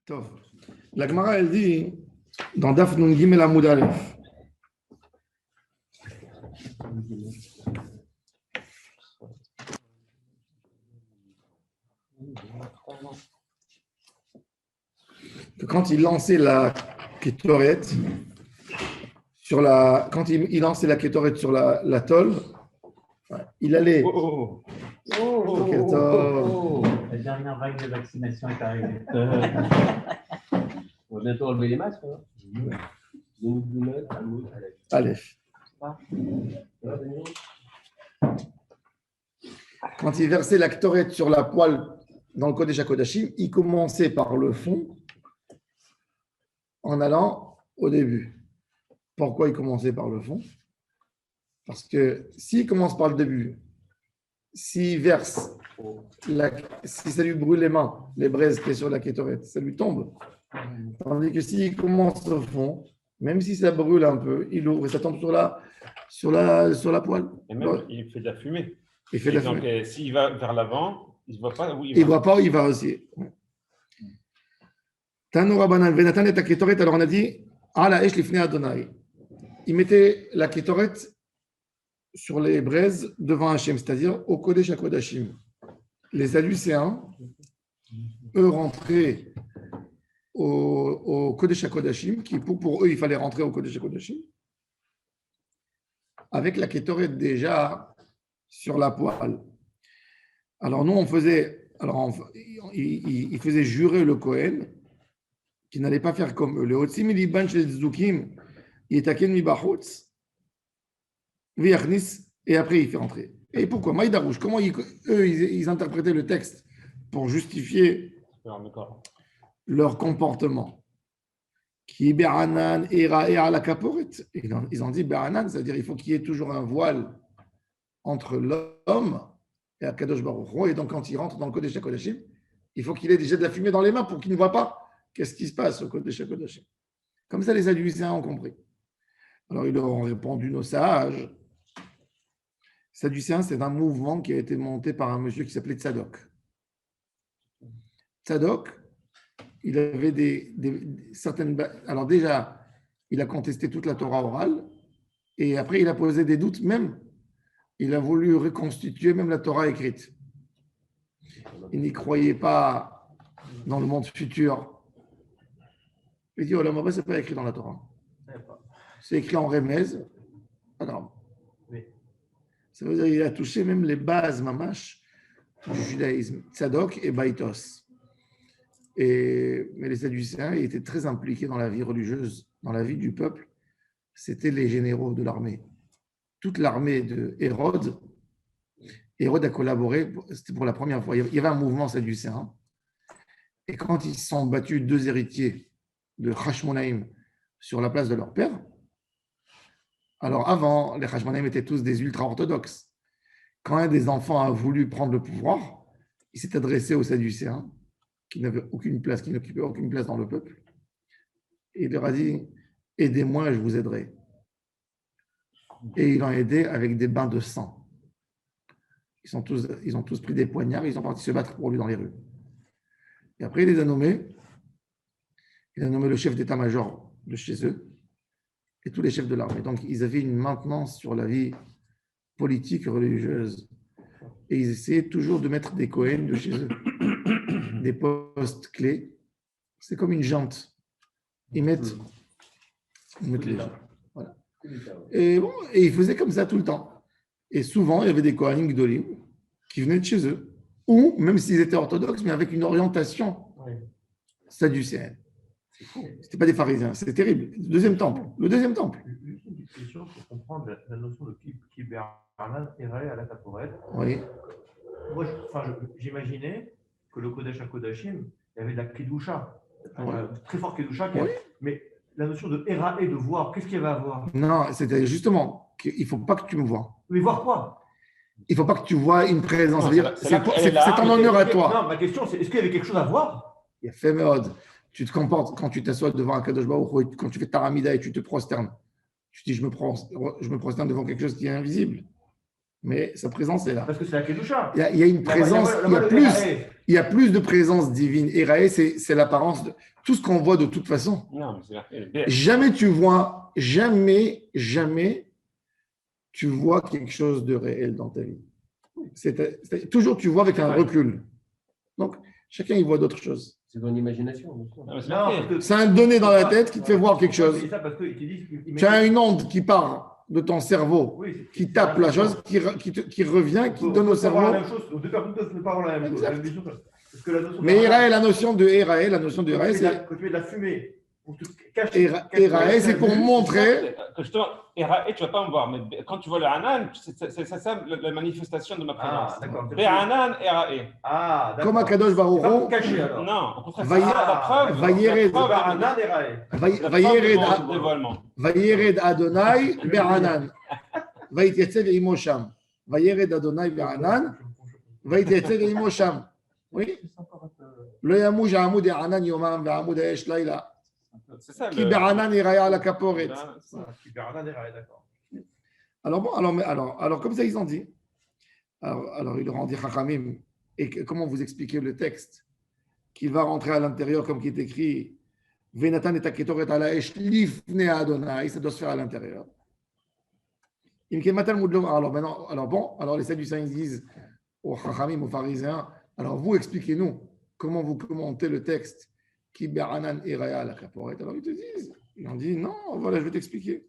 Tov. La Gemara, elle dit, dans Daf Nun Gimel Amud Aleph, que quand il lançait la Ketoret sur la, quand il lançait la Ketoret sur la tôle, il allait. La dernière vague de vaccination est arrivée. On va bientôt enlever les masques. Aleph. Quand il versait la Ketoret sur la poêle dans le Kodesh HaKodashim, il commençait par le fond en allant au début. Pourquoi il commençait par le fond? Parce que s'il commence par le début, s'il verse, si ça lui brûle les mains, les braises qui sont sur la Ketoret, ça lui tombe. Tandis que s'il commence au fond, même si ça brûle un peu, il ouvre et ça tombe sur la poêle. Et même, il fait de la fumée. Il fait de la donc, fumée. s'il va vers l'avant, il ne voit pas où il va. Il ne voit pas où il va aussi. Tano Rabbanan, Venatan et Ketoret, alors on a dit, Ala Esh Lifnei Adonai. Il mettait la Ketoret sur les braises devant Hachem, c'est-à-dire au Kodesh HaKodashim. Les Sadducéens, eux, rentraient au Kodesh HaKodashim, qui pour eux, il fallait rentrer au Kodesh HaKodashim, avec la Ketoret déjà sur la poêle. Alors nous, on faisait, il faisait jurer le Kohen qui n'allait pas faire comme eux. Le Hotzim Liban chez Zukim, il est Aken Mibachutz, et après il fait rentrer. Et pourquoi Maïdarouche, comment eux, ils interprétaient le texte pour justifier leur comportement? Qui Beranan et la Kaporet. Ils ont dit Beranan, c'est-à-dire il faut qu'il y ait toujours un voile entre l'homme et Akadosh Baruch Hu. Et donc quand il rentre dans le Kodesh HaKodashim, il faut qu'il ait déjà de la fumée dans les mains pour qu'il ne voit pas qu'est-ce qui se passe au Kodesh HaKodashim. Comme ça, les Sadducéens ont compris. Alors ils leur ont répondu, nos sages. Sadducéens, c'est un mouvement qui a été monté par un monsieur qui s'appelait Tzadok. Tzadok, il avait certaines. Alors déjà, il a contesté toute la Torah orale, et après, il a posé des doutes même. Il a voulu reconstituer même la Torah écrite. Il n'y croyait pas dans le monde futur. Il dit, oh là, ce n'est pas écrit dans la Torah. C'est écrit en remez. Pas grave. Ça veut dire qu'il a touché même les bases mamash du judaïsme, Tzadok et Baïtos. Mais les Sadducéens étaient très impliqués dans la vie religieuse, dans la vie du peuple. C'était les généraux de l'armée. Toute l'armée de Hérode a collaboré, c'était pour la première fois. Il y avait un mouvement sadducéen. Et quand ils se sont battus deux héritiers de Hashmonaïm sur la place de leur père, alors avant, les Hashmonaïm étaient tous des ultra-orthodoxes. Quand un des enfants a voulu prendre le pouvoir, il s'est adressé aux Sadducéens, qui n'avaient aucune place, qui n'occupaient aucune place dans le peuple. Et il leur a dit, aidez-moi, je vous aiderai. Et ils l'ont aidé avec des bains de sang. Ils ont tous pris des poignards, ils sont partis se battre pour lui dans les rues. Et après, il les a nommés. Il a nommé le chef d'état-major de chez eux et tous les chefs de l'armée. Donc, ils avaient une maintenance sur la vie politique, religieuse. Et ils essayaient toujours de mettre des Kohen de chez eux, des postes clés. C'est comme une jante. Ils mettent les gens. Voilà. Et ils faisaient comme ça tout le temps. Et souvent, il y avait des Kohanim Gdolim qui venaient de chez eux, ou même s'ils étaient orthodoxes, mais avec une orientation sadducéenne. Ce n'était pas des pharisiens, c'était terrible. Le deuxième temple. Une question pour comprendre la notion de Kibernan Erae à la Kaporet. Oui. Moi, j'imaginais que le Kodesh HaKodashim, il y avait de la Kedusha, très fort Kedusha, mais la notion de Erae, de voir, qu'est-ce qu'il y avait à voir? Non, c'était justement qu'il ne faut pas que tu me vois. Mais voir quoi? Il ne faut pas que tu vois une présence. C'est en honneur à toi. Non, ma question, c'est est-ce qu'il y avait quelque chose à voir? Il y a fait méode. Tu te comportes quand tu t'assois devant un Kadosh Baruch Hu, quand tu fais taramida et tu te prosternes. Tu dis, je me prosterne devant quelque chose qui est invisible. mais sa présence est là. Parce que c'est la Kedusha. Il y a une présence, il y a plus de présence divine. Erae, c'est l'apparence de tout ce qu'on voit de toute façon. Non, mais Jamais tu vois, jamais tu vois quelque chose de réel dans ta vie. Toujours tu vois avec un recul. Donc, chacun il voit d'autres choses. C'est ton imagination. bien sûr. Non, mais c'est Non, marqué. parce que- C'est un donné dans la tête qui te fait voir quelque chose. C'est ça parce qu'ils te disent qu'ils Tu as une onde qui part de ton cerveau, Oui, qui tape la chose, qui revient, qui donne au cerveau. la même chose. Deux personnes ne peuvent pas avoir la même chose. Exact. Parce que la notion Mais Erae, la notion de Erae, c'est quand tu mets de la fumée, pour te cacher. Erae, c'est pour montrer. Justement, Erae, tu ne vas pas me voir, mais quand tu vois le Hanan, c'est ça la manifestation de ma présence. Ah, d'accord. Hanan, Erae. Ah, d'accord. Comme Akadosh Baruch C'est pas Hu, caché alors. Non, au contraire, Va y- c'est la preuve. Vayered. la preuve Bah, de- Anan et Raë. la preuve de dévoilement. Vayered Adonai Be'anan. Vaïtietzev imo sham. Vayered Adonai Be'anan. Vaïtietzev imo sham. Oui. Lo yamouj Amud Anan Yomam Ve'amud Esh Laila. C'est ça. Ki Be'anan Iraya la Kaporet. Super, Anan et Raë, d'accord. Alors bon, alors comme ça ils ont dit. Alors ils leur ont dit Chachamim. Et comment vous expliquez le texte qu'il va rentrer à l'intérieur comme qui est écrit Venatan et Taketoret ala Esh Lifne Adonai, ça doit se faire à l'intérieur. Alors maintenant, alors les Sadducéens ils disent aux Chachamim, aux pharisiens, alors vous expliquez-nous comment vous commentez le texte qui Be'anan Iraya la Kaporet. Alors ils te disent, ils ont dit non, voilà, je vais t'expliquer.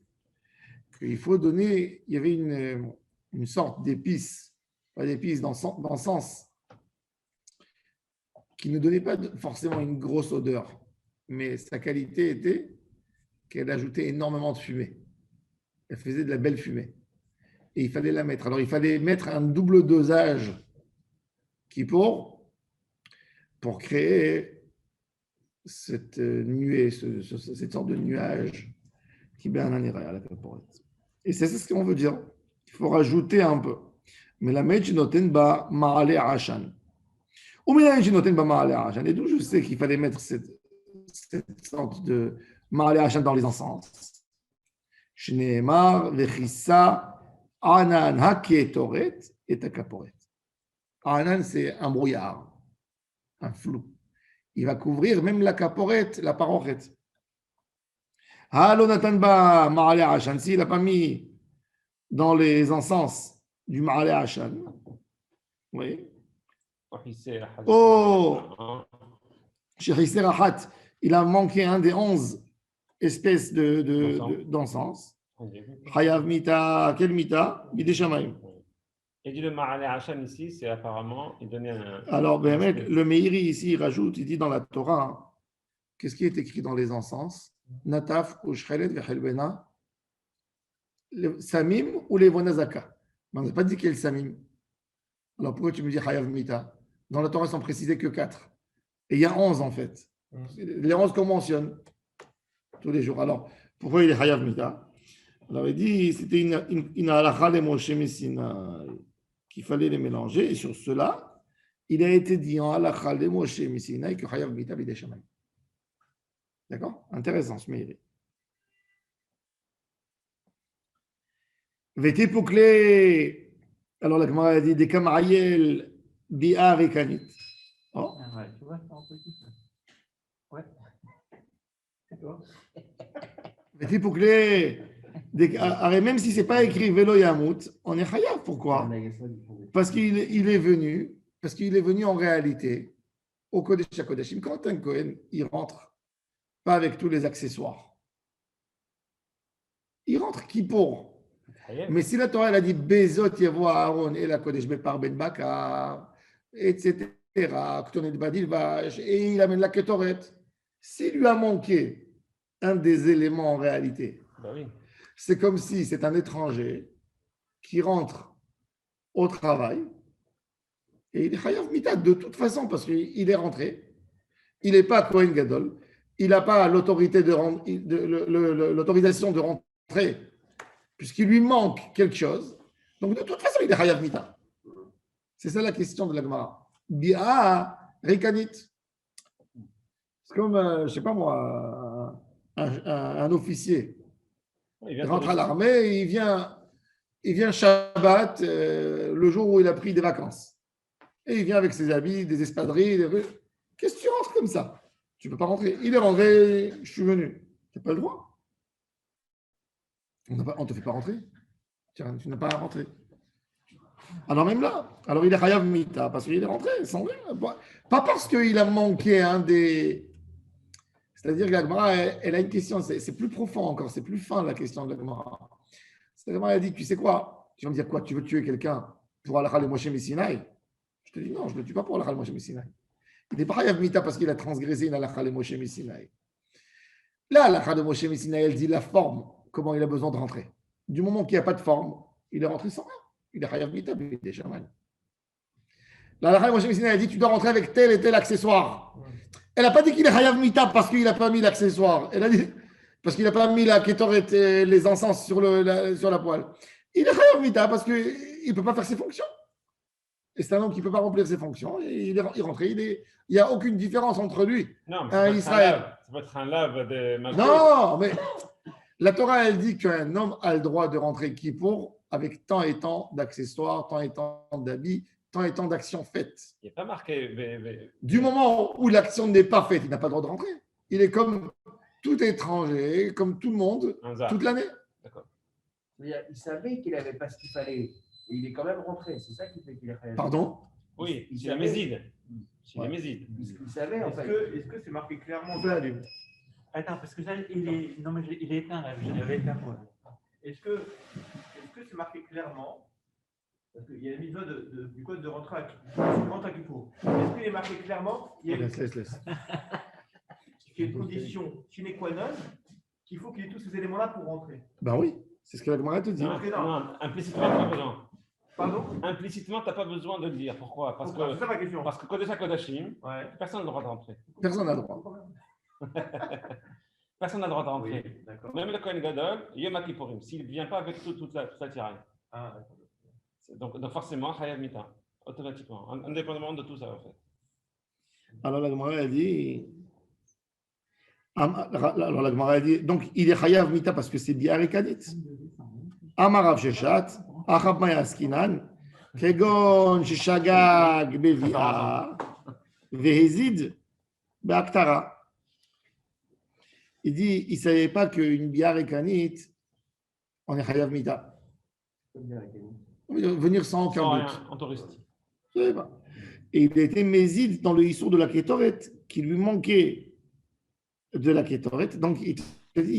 Il faut donner, il y avait une sorte d'épice, pas d'épice, d'encens, qui ne donnait pas forcément une grosse odeur, mais sa qualité était qu'elle ajoutait énormément de fumée. Elle faisait de la belle fumée. Et il fallait la mettre. Alors il fallait mettre un double dosage qui pour créer cette nuée, cette sorte de nuage qui à la caporette. Et c'est ce qu'on veut dire. Il faut rajouter un peu. Mais la metch noten ba ma'ale ashan. Ou mais noten ba ma'ale ashan. Et d'où je sais qu'il fallait mettre cette sorte de ma'ale ashan dans les encens. Shneemar vechissa anan haketoret et akaporet. Anan c'est un brouillard, un flou. Il va couvrir même la caporette, la paroret. Halonatan ba ma'ale ashan. S'il n'a pas mis dans les encens du ma'ale ashan, oui. Oh, chez Rahat, il a manqué un des 11 espèces d'encens. Hayav mita, quel mita? Bidei shamayim. Et dit le Ma'ale Hachan ici, c'est apparemment, il donnait un. Alors, le Meiri ici, il rajoute, il dit dans la Torah, qu'est-ce qui est écrit dans les encens? Nataf, Ushchelet, Vechelbena, le Samim ou les Vonazaka. Mais on n'a pas dit quel Samim. Alors pourquoi tu me dis Hayav Mita? Dans la Torah, ils sont précisés que 4. Et il y a 11 en fait. Les 11 qu'on mentionne tous les jours. Alors, pourquoi il est Hayav Mita? Alors il dit, c'était une halakha de Moshe Messina qu'il fallait les mélanger. Et sur cela, il a été dit en halakha de Moshe Messina que Hayav Mita bidei shamayim. D'accord? Intéressant ce Meiri. Vétipouklé. Alors la Gemara a dit des Kamayel bi'ar et kanit. Oh. Ah ouais, tu vois, c'est un peu tout ça. Ouais. C'est toi. Vétipouklé. Même si ce n'est pas écrit Velo Yamut, on est Chayav. Pourquoi? Parce qu'il est venu en réalité au Kodesh HaKodashim. Quand un Kohen, il rentre pas avec tous les accessoires. Il rentre qui pour? Mais si la Torah elle a dit Bezot Yevo Aaron et la Kodesh Bepar Ben Bakar, etc., et il amène la Ketoret, s'il lui a manqué un des éléments en réalité, Bah oui. c'est comme si c'est un étranger qui rentre au travail et il est Chayav Mita de toute façon parce qu'il est rentré, il n'est pas Kohen Gadol, il n'a pas l'autorisation de rentrer puisqu'il lui manque quelque chose. Donc, de toute façon, il est Chayav Mita. C'est ça la question de la Gemara. Bi'a Rekanit. C'est comme, je ne sais pas moi, un officier. Il rentre à l'armée, il il vient Shabbat, le jour où il a pris des vacances. Et il vient avec ses habits, des espadrilles. Qu'est-ce que tu rentres comme ça? Tu ne peux pas rentrer. Il est rentré, je suis venu. Tu n'as pas le droit. On ne te fait pas rentrer. Tu n'as pas à rentrer. Alors même là, alors il est Chayav Mita, parce qu'il est rentré sans rien. Pas parce qu'il a manqué un des... C'est-à-dire que la Gemara, elle a une question, c'est plus profond encore, c'est plus fin la question de la Gemara. La Gemara a dit, tu sais quoi? Tu vas me dire quoi? Tu veux tuer quelqu'un pour Alachal et Moshe Messinaï? Je te dis non, je ne le tue pas pour Alachal et Moshe Messinaï. Il n'est pas Chayav Mita parce qu'il a transgressé une Alachal et Moshe Messinaï. Là, Alachal et Moshe Messinaï, elle dit la forme, comment il a besoin de rentrer. Du moment qu'il n'y a pas de forme, il est rentré sans rien. Il est Chayav Mita, mais il est shaman. La Alachal et Moshe Messinaï a dit, tu dois rentrer avec tel et tel accessoire. Elle n'a pas dit qu'il est Chayav Mita parce qu'il n'a pas mis l'accessoire. Elle a dit parce qu'il n'a pas mis la kétoret et les encens sur la poêle. Il est Chayav Mita parce qu'il ne peut pas faire ses fonctions. Et c'est un homme qui ne peut pas remplir ses fonctions. Et il est rentré. Il n'y a aucune différence entre lui Non, mais et Israël. Ça peut être un lave de Malchut. Non, mais la Torah, elle dit qu'un homme a le droit de rentrer Kippour avec tant et tant d'accessoires, tant et tant d'habits, tant et tant d'actions faites. Il n'y a pas marqué. Du moment où l'action n'est pas faite, il n'a pas le droit de rentrer. Il est comme tout étranger, comme tout le monde, Un zar. toute l'année. Il savait qu'il n'avait pas ce qu'il fallait. Et il est quand même rentré. C'est ça qui fait qu'il est Chayav. Pardon? Oui, Il c'est la savait. Méside. C'est la Ouais. Méside. Il savait, en fait. Est-ce que c'est marqué clairement Attends, parce que ça, il est. Non, mais il est éteint là, je l'avais éteint moi. Est-ce que c'est marqué clairement, parce qu'il y a la mitzvah du code de rentrer à Kippour. Est-ce qu'il est marqué clairement qu'il y a Laisse. une condition sine qua non qu'il faut qu'il y ait tous ces éléments-là pour rentrer? Ben oui, c'est ce que la Gemara te dit. Non, non, implicitement, tu n'as pas besoin. Pardon? Implicitement, tu n'as pas besoin de le dire. Pourquoi? Parce C'est que, ça ma question. parce que Kodesh HaKodashim, Ouais. personne n'a le droit de rentrer. Personne n'a le droit. Personne n'a le droit de rentrer. Oui, d'accord. Même le Kohen Gadol, Yom Kippourim, s'il ne vient pas avec toute la tiraille. Ah, Donc forcément, Chayav Mita, automatiquement, indépendamment de tout ça en fait. Alors la Gemara a dit. Alors la Gemara a dit. Donc il est Chayav Mita parce que c'est Biarikanit. Amarav Sheshat, Achab Mayaskinan, Kegon Shishagag Bevia, Vehezid Beaktara. Il dit, il ne savait pas qu'une bière écanite, on est Chayav Mita. Venir sans aucun Sans but. rien, en touriste. Je savais pas. Et il était méside dans le issour de la kétoret, qui lui manquait de la kétoret. Donc, il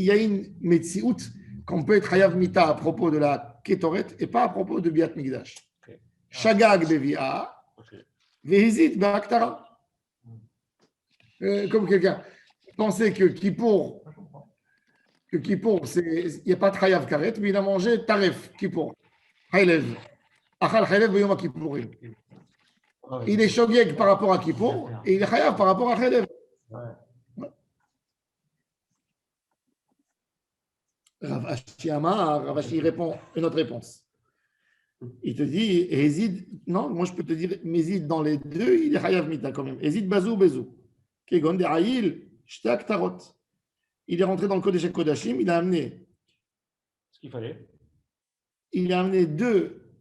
y a une metsiout qu'on peut être Chayav Mita à propos de la kétoret et pas à propos de Biat Migdash. Okay. Shagag Bevia, Okay. Vehezid Beaktara. Comme quelqu'un pensait que Kippour, il n'y a pas de Chayav Karet, mais il a mangé Taref Kippour. Chaylev. Achal Chaylev Beyom HaKippourim. Il est shogeg par rapport à Kippour et il est Chayav par rapport à Chaylev. Rav Ashi Amar, Rav Ashi répond une autre réponse. Il te dit, hésite, non, moi je peux te dire, hésite dans les deux, il est Chayav Mita quand même. Hésite Bazou, Bezou. Kegon de Haïl, Shtek Tarot. Il est rentré dans le Kodesh Kodashim, il a amené Ce qu'il fallait.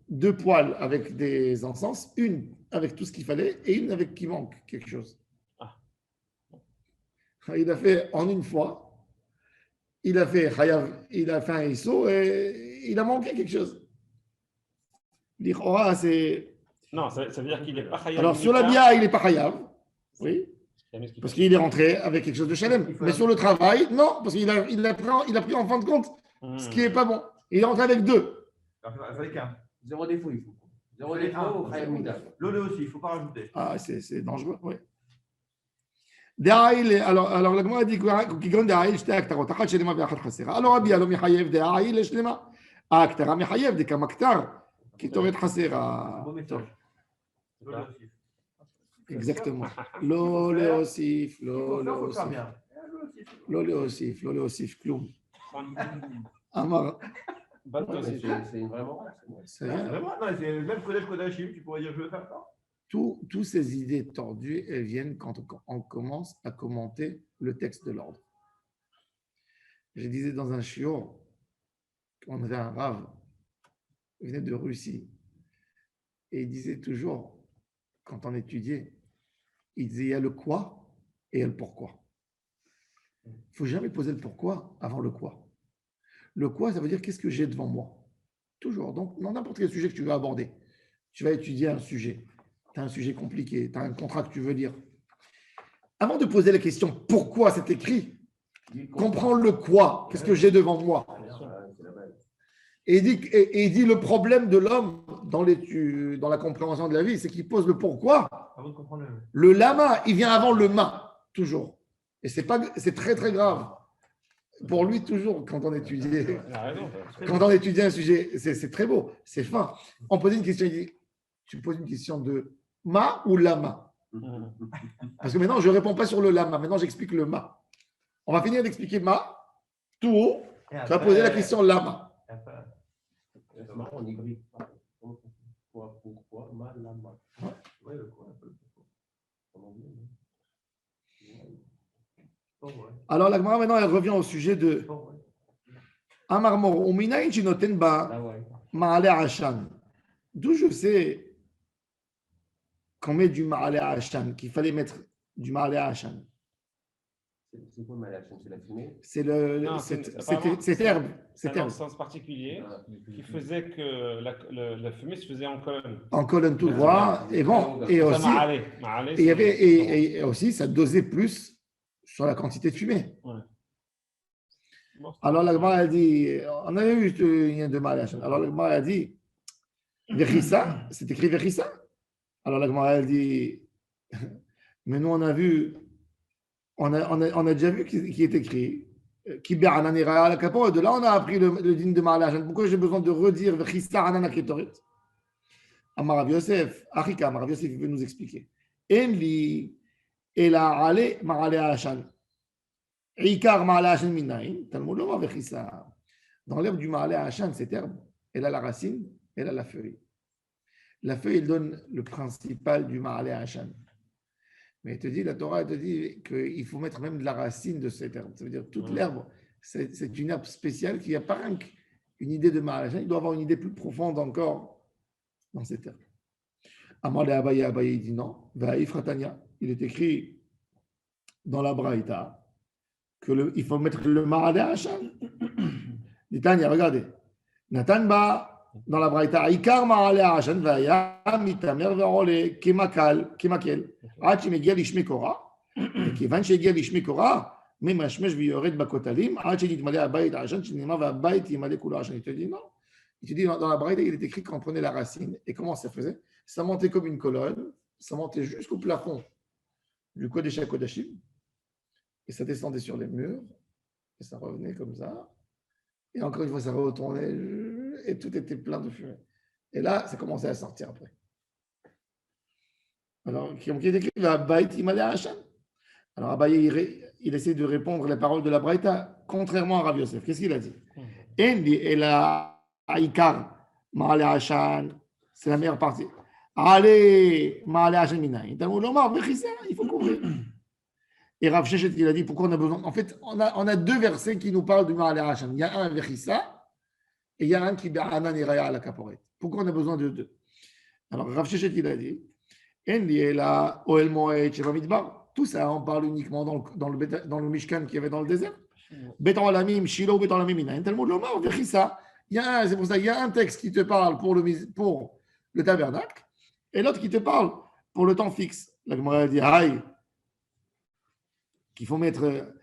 deux poêles avec des encens, une avec tout ce qu'il fallait et une avec qui manque quelque chose. Ah. Il a fait en une fois, il a fait un ISO et il a manqué quelque chose. L'Ichora, c'est. Non, ça veut dire qu'il n'est pas Chayav. Alors sur la Bia, il n'est pas Chayav, oui, Parce parce qu'il est rentré avec quelque chose de Shalem. Mais sur le travail, non, parce qu'il a pris en fin de compte ce qui n'est pas bon. Il est rentré avec deux. Avec un. Zéro défaut, il faut. Zéro défaut, Chayav Mita. L'olé aussi, il ne faut pas rajouter. Ah, c'est dangereux, oui. Alors la Gemara dit qu'il דהאיל שתי הקטרות, אחת שלמה ואחת חסרה. הלא רבי הלא מחייב דהאיל לשלמה. ההקטרה מחייב דקמקטר, כי תורת חסרה. Beau message. L'olé Ah. aussi. Exactement. לא להוסיף, לא Il faut faire להוסיף, bien. לא להוסיף, לא להוסיף, כלום. אמר, Bateau, Ouais, c'est c'est vraiment vrai. c'est rien. Vraiment, non, c'est le même Kodesh Kodashim, tu pourrais dire je veux faire ça. Toutes ces idées tordues, elles viennent quand on commence à commenter le texte de l'ordre. Je disais dans un shiur qu'on avait un rave il venait de Russie. Et il disait toujours, quand on étudiait, il disait il y a le quoi et il y a le pourquoi. Il ne faut jamais poser le pourquoi avant le quoi. Le quoi, ça veut dire qu'est-ce que j'ai devant moi. Toujours. Donc, dans n'importe quel sujet que tu veux aborder, tu vas étudier un sujet. Tu as un sujet compliqué, tu as un contrat que tu veux lire. Avant de poser la question pourquoi c'est écrit, comprends le quoi, qu'est-ce que j'ai devant moi. Et il dit le problème de l'homme dans la compréhension de la vie, c'est qu'il pose le pourquoi. Avant de comprendre Le lama, il vient avant le ma, toujours. Et c'est très très grave. Pour lui, toujours, quand on étudie un sujet, c'est très beau, c'est fin. On posait une question, il dit, tu poses une question de ma ou lama. Parce que maintenant, je ne réponds pas sur le lama, maintenant j'explique le ma. On va finir d'expliquer ma, tout haut, tu vas poser la question lama. C'est marrant, on hybride. Pourquoi, mal, lama. Ouais, le quoi, un peu. Alors la Gemara maintenant elle revient au sujet de Amar Mor Uminayin Shinoten Ba Ma'ale Hashan. D'où je sais qu'on met du Ma'ale Hashan, qu'il fallait mettre du Ma'ale Hashan. C'est quoi Malachon? C'est la fumée? C'est herbe. C'est un sens particulier qui faisait que la fumée se faisait en colonne. En colonne tout droit. Et bon, et aussi ça dosait plus sur la quantité de fumée. Ouais. Bon, alors la Gemara a dit, on avait eu une de Ma'ale Hashan. Alors la Gemara a dit, Vechissa, c'est écrit Vechissa. Alors la Gemara a dit, mais nous on a vu. On a déjà vu qui est écrit. Kiber Ananira à la capo. De là, on a appris le dîne de Ma'ale Hashan. Pourquoi j'ai besoin de redire Vechissa Anana Ketorit? Amar Rav Yosef, Achika, Amar Rav Yosef, il veut nous expliquer. Enli, Ela Ale Ma'ale Hashan. Ikar Ma'ale Hashan Minayin. Talmud Loma Vechissa. Dans l'herbe du Ma'ale Hashan, cette herbe, elle a la racine, elle a la feuille. La feuille, elle donne le principal du Ma'ale Hashan. Mais il te dit, la Torah te dit qu'il faut mettre même de la racine de cette herbe. Ça veut dire toute l'herbe, c'est une herbe spéciale qui n'a pas une idée de Ma'ale Hashan, il doit avoir une idée plus profonde encore dans cette herbe. Amar Abaye, Abaye dit non. Vaïfratania, il est écrit dans la Braïta qu'il faut mettre le Ma'ale Hashan. L'Itania, regardez. Nathan Ba. Dans la Braïta, Ikar Ma'ale Hashan vaya mitamer ve'ole kemakel, עד שמגיע לשמי קורא, וכיוון שהגיע לשמי קורא, ממשמש ויורד בכותלים, עד שנתמלא הבית העשן, שנאמר והבית ימלא כולו עשן. Il te dit non. Il te dit dans la Braïta, il est écrit qu'on prenait la racine. Et comment ça faisait? Ça montait comme une colonne, ça montait jusqu'au plafond du Kodesh HaKodashim, et ça descendait sur les murs, et ça revenait comme ça. Et encore une fois, ça retournait, et tout était plein de fumée. Et là, ça commençait à sortir après. Alors, qui est écrit, Abaye Imale Hashan. Alors, Abaye, il essaie de répondre les paroles de la Braïta, contrairement à Rav Yosef. Qu'est-ce qu'il a dit? Endi et la Aikar Ma'ale Hashan, c'est la meilleure partie. Allez, Ma'ale Hashan Minayin. Il faut couvrir. Et Rav Shechet, il a dit pourquoi on a besoin. En fait, on a deux versets qui nous parlent du Ma'ale Hashan. Il y a un Vechissa et il y a un qui Anan Iraya à la Kaporet. Pourquoi on a besoin de deux? Alors, Rav Shechet, il a dit tout ça, on parle uniquement dans le Mishkan qu'il y avait dans le désert. Béton Alamim, Shiloh, Béton Alamim, c'est pour ça, il y a un texte qui te parle pour le tabernacle et l'autre qui te parle pour le temps fixe. La Gemara dit, qu'il faut mettre,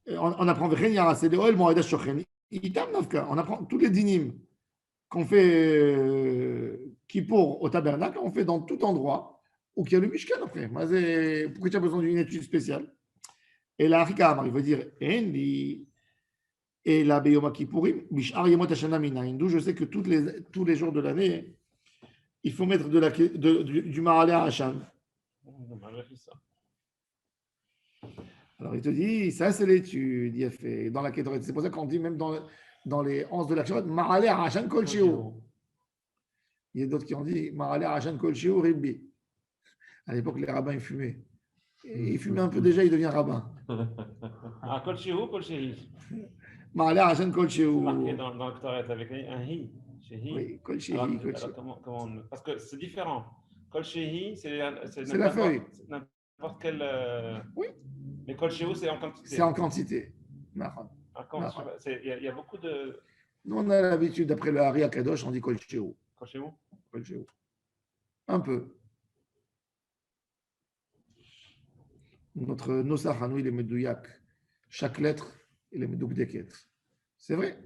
on apprend c'est de Oel Moedash Shochen. On apprend tous les dynimes qu'on fait Kippour au tabernacle, on fait dans tout endroit où il y a le Mishkan après. Pourquoi tu as besoin d'une étude spéciale? Et la Harika, il veut dire Endi et la Beyoma Kippourim, Bishar Yemot Hashana Minayin. D'où je sais que tous les jours de l'année, il faut mettre du Ma'ale Hashan. Alors il te dit, ça c'est l'étude, il a fait dans la Kétoret. C'est pour ça qu'on dit même dans les 11 de la Kétoret, Ma'ale Hashan Kol Shiur. Il y a d'autres qui ont dit Ma'ale Hashan Kol Shiur Ribbi. À l'époque, les rabbins, ils fumaient. Et ils fumaient un peu déjà, ils deviennent rabbins. Ah, Kol Shiur, Kol Shehi. Ma'ale Hashan Kol Shiur. Marqué dans le Ktoret avec un hi. Shehi. Oui, Kol Shehi, Alors, Kol Shehi. parce que c'est différent. Kol Shehi, c'est la feuille. N'importe quel. Oui. Mais Kol Shehu, c'est en quantité. C'est en quantité. Il y a beaucoup de. Nous, on a l'habitude, d'après le Hari Akadosh, on dit Kol Shehu. Kol Shehu. Kol Shehu. Un peu. Notre Nosach, nous, il est Medouyak. Chaque lettre, il est Medoukdeket. C'est vrai.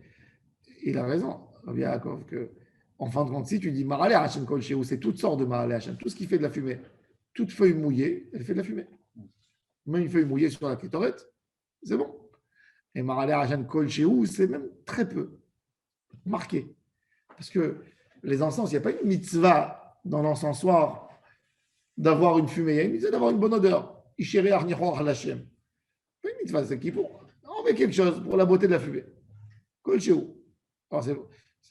Il a raison, Rabbi Yaakov, que en fin de compte, si tu dis Marale Hashem Kol Shehu, c'est toutes sortes de Marale Hashem, tout ce qui fait de la fumée. Toute feuille mouillée, elle fait de la fumée. Même une feuille mouillée sur la kétoret, c'est bon. Et Marale Hashem Kol Shehu, c'est même très peu marqué. Parce que les encens, il n'y a pas une mitzvah dans l'encensoir d'avoir une fumée, il y a une mitzvah d'avoir une bonne odeur. Ishere Arnichor Hashem. Pas une mitzvah, c'est qu'il faut. On met quelque chose pour la beauté de la fumée. Kol Shehu. Alors,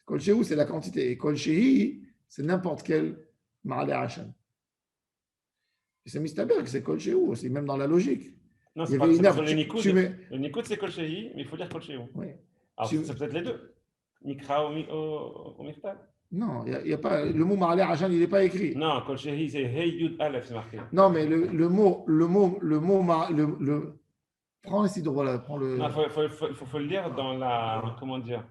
Kol Shehu, c'est la quantité. Et Kol Shehi, c'est n'importe quel Marale Hashem. Et c'est Mistaber que c'est Kol Shehu, c'est même dans la logique. Non, Il c'est y pas avait une heure, le Nikoud. tu mets- Le Nikoud, c'est Kol Shehi, mais il faut dire Kol Shehu. Oui. Alors, Tu- c'est peut-être les deux. Mikra au Mirtal. Non, il y a pas, le mot Marale Hashem, il n'est pas écrit. Non, Kol Shehi, c'est Hey Yud Aleph, c'est marqué. Non, mais prends le cidre, voilà, prends le. Non, faut le lire dans la. Comment dire?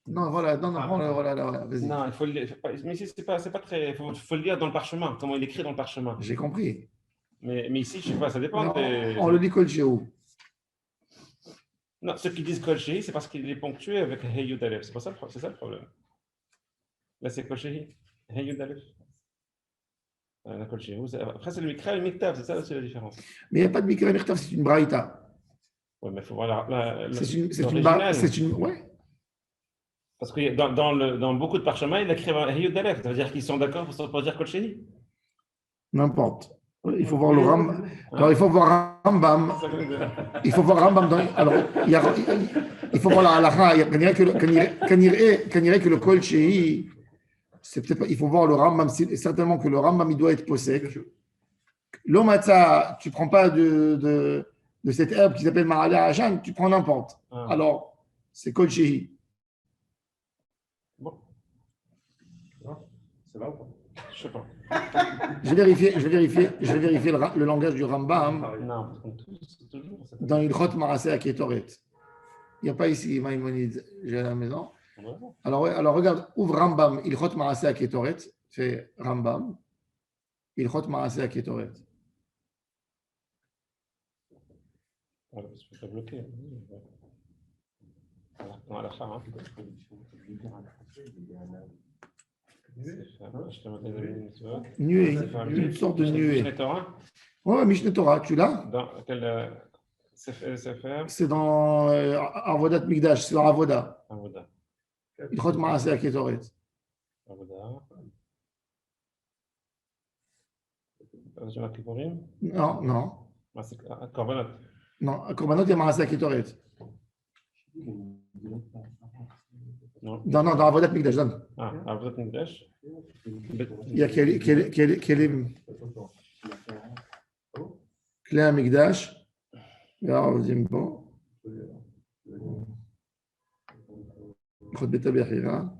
Non, voilà, non, prends le, voilà, vas-y. Non, il faut le lire. Mais ici, c'est pas très. Il faut le lire dans le parchemin, comment il écrit dans le parchemin. J'ai compris. Mais ici, je sais pas, ça dépend. Non, on le dit Kol Shehu. Non, ceux qui disent Kol Shehi, c'est parce qu'il est ponctué avec Hey Yud Aleph. C'est ça le problème. Là, c'est Kol Shehi. Hey Yud Aleph. La Kol Shehi. Après, c'est le Mikra et le Miktav, c'est ça aussi la différence. Mais il n'y a pas de Mikra Mirtav, c'est une Braïta. Oui, mais il faut voir C'est une. Ouais. Parce que dans beaucoup de parchemins, il écrit Hey Yud Aleph. Ça veut dire qu'ils sont d'accord pour dire Kol Shehi. N'importe. Il faut voir le Rambam. Alors, il faut voir Rambam. Il faut voir Rambam. Alors, il faut voir la halakha. Quand il irait que le Kol Shehi, c'est peut-être pas. Il faut voir le Rambam. Certainement que le Rambam, il doit être possèque. L'omatza, tu ne prends pas de cette herbe qui s'appelle Marale Hashem, tu prends n'importe. Alors, c'est Kol Shehi. Bon. Ça va ou pas? Je sais pas. Je vais vérifier le langage du Rambam Non, c'est toujours. dans Ilchot Maraseh Ketoret. Il n'y a pas ici Maïmonide, j'ai à la maison. Alors regarde, ouvre Rambam, Ilchot Maraseh Ketoret, c'est Rambam, Ilchot Maraseh Ketoret. Voilà, parce que tu as bloqué. Non, à la fin, hein. Nuée, une sorte de nuée. Mishneh Torah. Ouais, Mishneh Torah, tu l'as? Dans quel Sefer? C'est dans Avodat Mikdash, c'est dans Avoda. Avoda. Ilchot Maraseh Ketoret. Avoda. Yom Kippourim? Non. C'est Korbanot. Non, à Korbanot, il y a Maraseh Ketoret. Non. Non, dans Avodat Mikdash, donne. Avodat Mikdash. Il y a Kelim Mikdash. Alors, vous dites, bon. Chod Beta Bechira.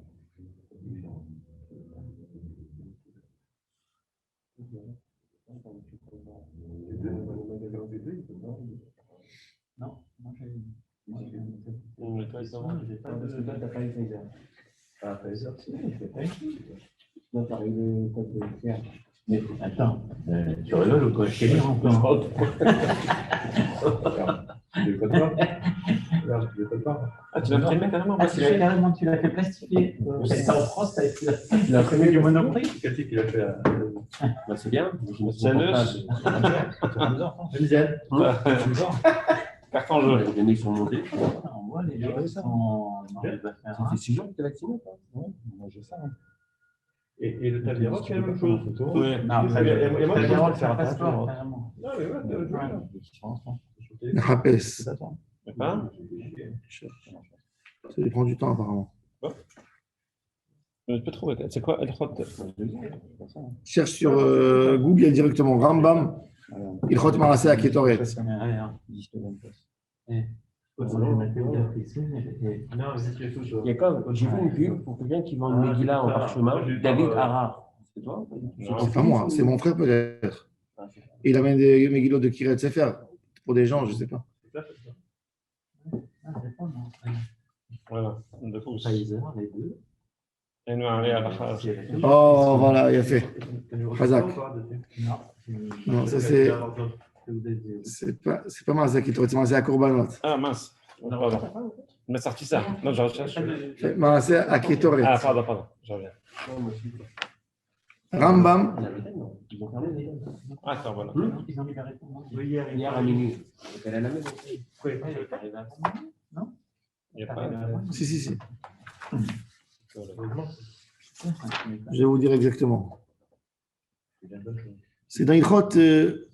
Mais attends, tu rigoles ou quoi? Je t'ai mis en plan. Tu l'as imprimé carrément? Tu l'as fait plastifier. C'est en France, tu l'as imprimé du Monoprix. Qu'est-ce qu'il a fait? C'est bien. Carton jaune. Les mecs sont montés. On voit les gens sont dans les affaires. Ça fait 6 jours que tu es vacciné? Moi, j'ai ça. Et le Tavirot, c'est la même chose. Oui. Non, très bien. Et moi, c'est je un passeport, carrément. Non, mais ouais, Rapes. Mais pas? Ça lui prend du temps, apparemment. Je peux trouver. C'est quoi? Cherche sur Google directement Rambam, Ilchot Maraseh Ketoret. Ça Non, c'est quelque chose. Jacob, j'ai vu une pub pour quelqu'un qui vend une Megillah en parchemin, David Harar. C'est toi? C'est pas moi, c'est mon frère peut-être. Il amène des Megillot de Kiryat Sefer pour des gens, je ne sais pas. Voilà, de pouce. Les deux. Et nous, allez à la fin. Oh, voilà, il a fait. Khazak. Non, ça c'est pas Mazak qui c'est Mazak à Korbanot. Ah, mince. Pardon. Il m'a sorti ça. Non, je recherche. Mazak à Ketoret. Ah, pardon, je reviens. Rambam. Ah, attends, voilà. Ils ont libéré tout le monde. Hier à minuit. Elle est à la maison. Il n'y a pas. Si. Je vais vous dire exactement. C'est dans Ilchot. Il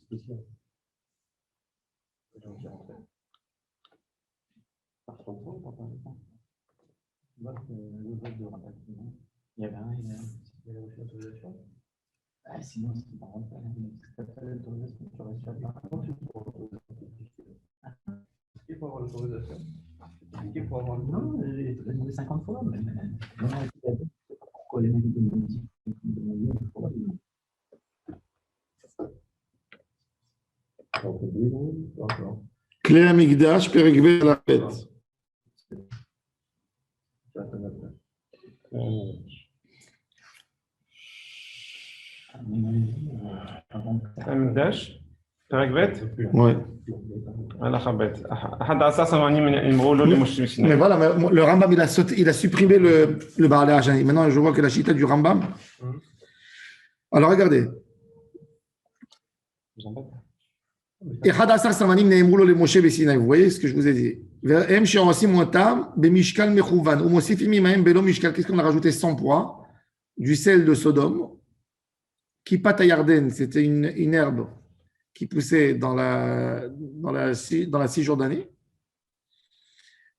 y avait un, il y a reçu l'autorisation. Ah, sinon, c'est pas rentable. Ça s'appelle l'autorisation sur la Qui faut avoir l'autorisation? Qui faut avoir Non, j'ai demandé 50 fois. Mais pourquoi les médicaments de musique? Clé Amigdash, Perek Beit la fête. Amigdash, Perek Bet, Ouais. Allah Bet. أحد عصا ثمانين من المغول للمشركين. Mais voilà, le Rambam, il a supprimé le Baal Hajani. Maintenant, je vois que la chita du Rambam. Alors, regardez. Et Hadassar Samanim Neemrulo le Moshe Besinaï. Vous voyez ce que je vous ai dit. V'em she'osim otam b'mishkal mechouvan. Ou mosifim imaim belo mishkal. Qu'est-ce qu'on a rajouté 100 poids? Du sel de Sodome. Qui pat à Yarden. C'était une herbe qui poussait dans la Cisjordanie.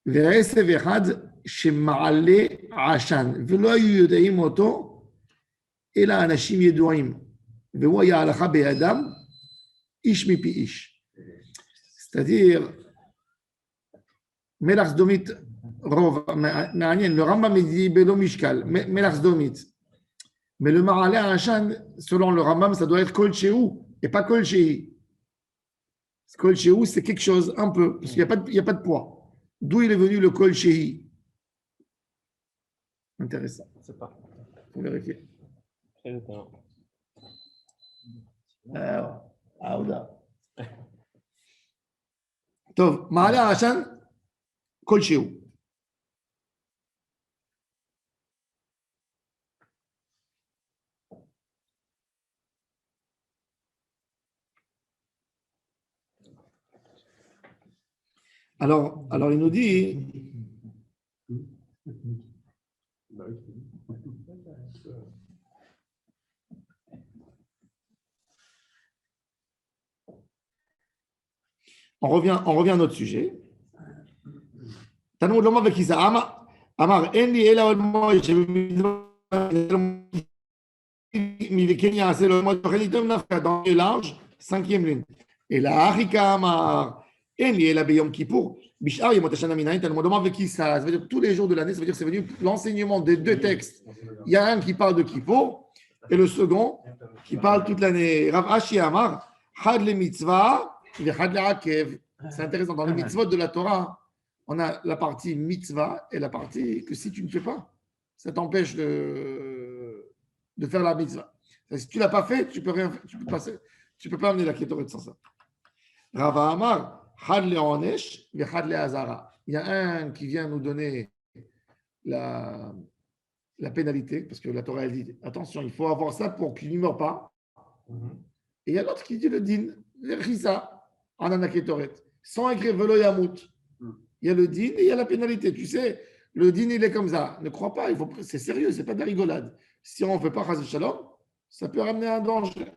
Ve'ese v'echad she'ma'ale ashan. Ve'lo ayu yodaim oto ela anashim yeduim. Ve'hu haya halacha be'adam. Ish mipi ish. C'est-à-dire, Melach Domit, le Rambam dit Belo Mishkal, Melach Domit. Mais le Ma'ale Hashan, selon le Rambam, ça doit être Kol Shehu et pas Kol Shehi. Kol Shehu, c'est quelque chose, un peu, parce qu'il n'y a pas de poids. D'où il est venu le Kol Shehi? Intéressant. Je ne sais pas. Faut vérifier. Très étonnant. Aouda. Tov, Ma'ala Hashan, Kol Shehu. Alors, il nous dit. On revient à notre sujet. Tanoud l'homme avec qui ça Amar, Endi Ela Olmo, je me Kenya, c'est le mot de dans le large, 5e ligne. Et la Harika Amar, Endi Ela Beyom Kippour, Bishar Yemot Hashana Minayin, Tanoud l'homme avec qui ça veut dire tous les jours de l'année, ça veut dire c'est venu l'enseignement des deux textes. Il y a un qui parle de Kippour et le second qui parle toute l'année. Rav Ashi Amar, Had le mitzvah. C'est intéressant. Dans les mitzvot de la Torah, on a la partie mitzvah et la partie que si tu ne fais pas, ça t'empêche de faire la mitzvah. Si tu ne l'as pas fait, tu peux rien, tu peux pas amener la kétoret sans ça. Rava Amar, had le onesh, had le hazara. Il y a un qui vient nous donner la pénalité, parce que la Torah elle dit attention, il faut avoir ça pour qu'il ne meure pas. Et il y a l'autre qui dit le din, le chisa. Sans écrire velo yamut. Il y a le din et il y a la pénalité. Tu sais, le din, il est comme ça. Ne crois pas, c'est sérieux, c'est pas de la rigolade. Si on ne fait pas chas shalom, ça peut ramener un danger.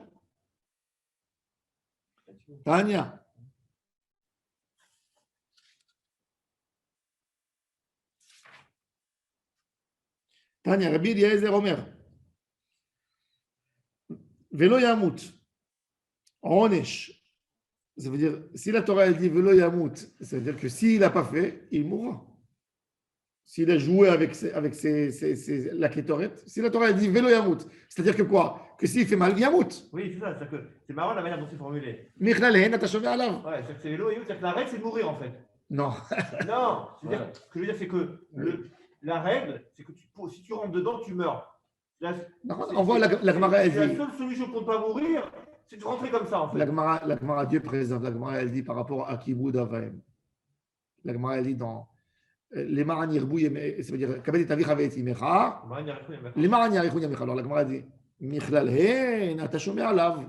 Tania. Tania, Rabbi Eliezer Omer. Velo yamut. Onesh. Ça veut dire, si la Torah elle dit Velo Yamut, ça veut dire que s'il n'a pas fait, il mourra. S'il a joué avec la Kétoret, si la Torah elle dit Velo Yamut, c'est-à-dire que quoi? Que s'il fait mal, Yamut. Oui, c'est ça. C'est marrant la manière dont c'est formulé. Michlalen, Atashomé Alav. Ouais, c'est vélo et c'est-à-dire que la règle, c'est de mourir en fait. Non. Non, c'est-à-dire, ce que je veux dire, c'est que la règle, c'est que si tu rentres dedans, tu meurs. On voit la Gemara, elle La dit. seule solution pour ne pas mourir, c'est de rentrer comme ça en fait. La Gemara, Dieu préserve. La Gemara, elle dit par rapport à Kibud Avaim. La Gemara, elle dit dans les Maran Yirbou, ça veut dire Kabel et Avich Havet Imecha. Les Maran Yarichou Yamecha. Alors la Gemara dit Michlal Hen, Atashomé Alav.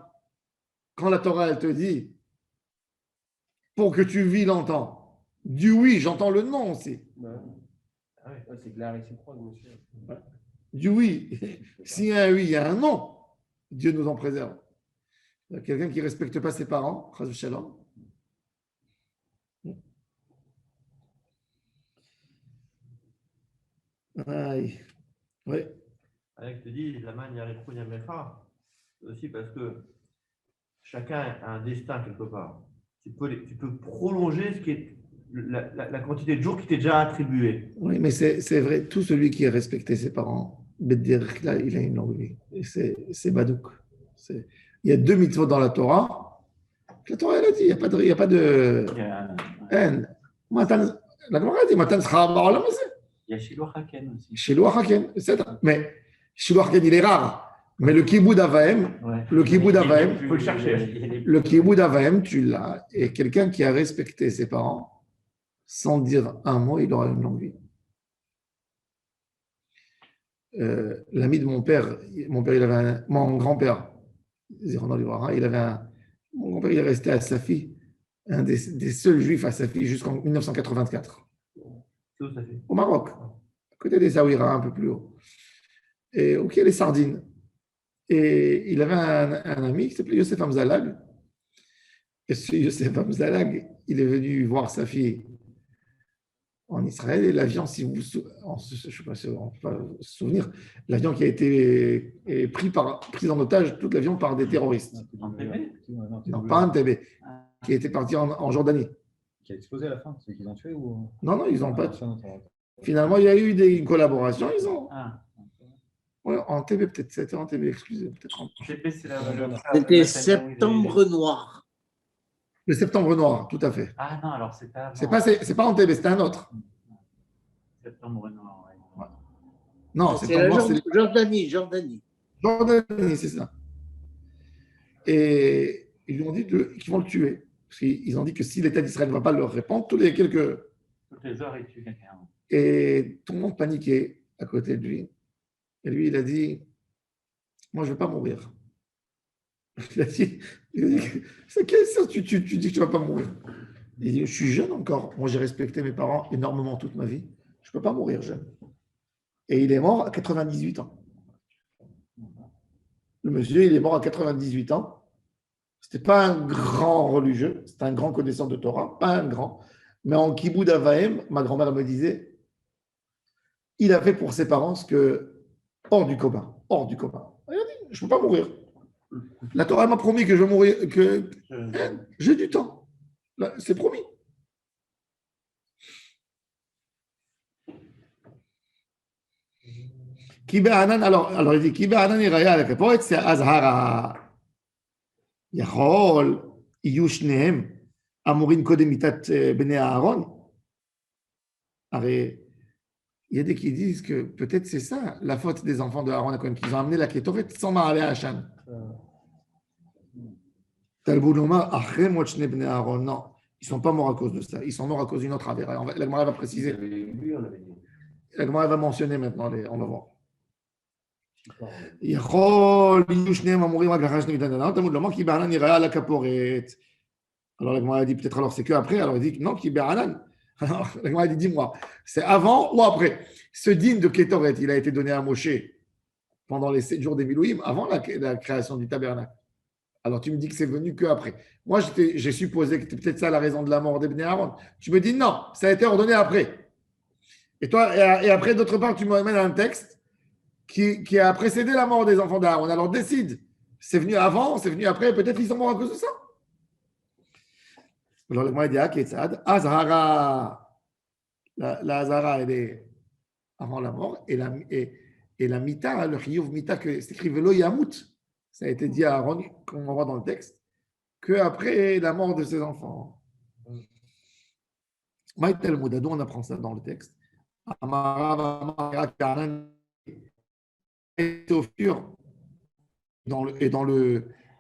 Quand la Torah, elle te dit pour que tu vis longtemps, du oui, j'entends le non aussi. Ah ouais, c'est de la réciproque, monsieur. Du oui. S'il y a un oui, il y a un non. Dieu nous en préserve. Quelqu'un qui ne respecte pas ses parents, Chas Shalom. Aïe. Oui. Avec te dit, la man Yarikhu Yamecha, c'est aussi parce que chacun a un destin quelque part. Tu peux prolonger ce qui est la quantité de jours qui t'est déjà attribuée. Oui, mais c'est vrai, tout celui qui a respecté ses parents, Bedderich, là, il a une longue vie. Et c'est Badouk. Il y a 2 mitzvot dans la Torah. La Torah, elle a dit, il n'y a pas de haine. La Torah a dit, Matan Schar Ba'olam Hazeh. Il y a Shiloh Haken aussi. Shiloh Haken, c'est ça. Mais Shiloh Haken, il est rare. Mais le Kibud Avaim, le Kibud Avaim, Il faut le chercher. le Kibud Avaim, tu l'as. Et quelqu'un qui a respecté ses parents, sans dire un mot, il aura une longue vie. L'ami de mon père, il avait mon grand-père, il avait mon grand-père, il est resté à Safi, un des seuls juifs à Safi jusqu'en 1984. C'est où ça fait? Au Maroc, à côté des Zaouira, un peu plus haut. Et au pied des Sardines. Et il avait un ami qui s'appelait Youssef Hamzalag. Et ce Youssef Hamzalag, il est venu voir sa fille en Israël. Et l'avion, si vous je ne sais pas si on peut se souvenir, l'avion qui a été pris en otage, tout l'avion par des terroristes. Non, pas un TB, qui était parti en Jordanie. Qui a explosé à la fin, c'est qu'ils ont tué ou... Non, ils n'ont pas. Finalement, il y a eu une collaboration. Ils ont. Ouais, en TB, peut-être. C'était en TB, excusez. C'était Septembre Noir. Le Septembre Noir, tout à fait. Ah non, alors c'est pas... C'est pas en TB, c'était un autre. Septembre Noir, ouais. Non, C'est Septembre la Noir, c'est Jordanie. Jordanie, c'est ça. Et ils lui ont dit qu'ils vont le tuer. Parce qu'ils ont dit que si l'État d'Israël ne va pas leur répondre, toutes les heures, il tue quelqu'un. Et tout le monde paniquait à côté de lui. Et lui, il a dit, moi, je ne vais pas mourir. Il a dit c'est quelle sûr tu dis que tu ne vas pas mourir? Il dit, je suis jeune encore. Moi, j'ai respecté mes parents énormément toute ma vie. Je ne peux pas mourir jeune. Et il est mort à 98 ans. Le monsieur, il est mort à 98 ans. Ce n'était pas un grand religieux, c'était un grand connaisseur de Torah, pas un grand. Mais en Kibud Avaim, ma grand-mère me disait, il a fait pour ses parents ce que, hors du commun. Il a dit, je ne peux pas mourir. La Torah m'a promis que je vais mourir, que j'ai du temps. Là, c'est promis. Alors il dit, Kibe Hanan Iraya la Kaporet, c'est Azhara. Yachol, Yushnehem, Amorin Kodemitat Bene Aaron. Il y a des qui disent que peut-être c'est ça la faute des enfants de Aaron Cohen, qu'ils ont amené la Kétoret sans Ma'aleh Hachan. Talmud Lomar, Achem Watchne Bene Aaron. Non, ils ne sont pas morts à cause de ça. Ils sont morts à cause d'une autre affaire. La Gemara va préciser. La Gemara va mentionner maintenant, on va voir. Alors la Gemara a dit peut-être alors c'est que après. Alors il dit non, qui Beranan. Alors la Gemara a dit dis-moi, c'est avant ou après? Ce dîme de Kétoret, il a été donné à Moshe pendant les 7 jours des Milouïm, avant la création du tabernacle. Alors tu me dis que c'est venu que après. Moi j'ai supposé que c'était peut-être ça la raison de la mort d'Ebné Aaron. Tu me dis non, ça a été ordonné après. Et toi, et après d'autre part, tu m'amènes un texte qui a précédé la mort des enfants d'Aaron. Alors décide, c'est venu avant, c'est venu après, peut-être ils sont morts à cause de ça. Alors, le Gemara dit, Ketzad, Azhara, la Azhara, elle est avant la mort, et la Mita, le Chiyuv Mita, que c'est écrit Velo Yamut, ça a été dit à Aaron, comme on voit dans le texte, qu'après la mort de ses enfants. Maïtel Moudadou, on apprend ça dans le texte.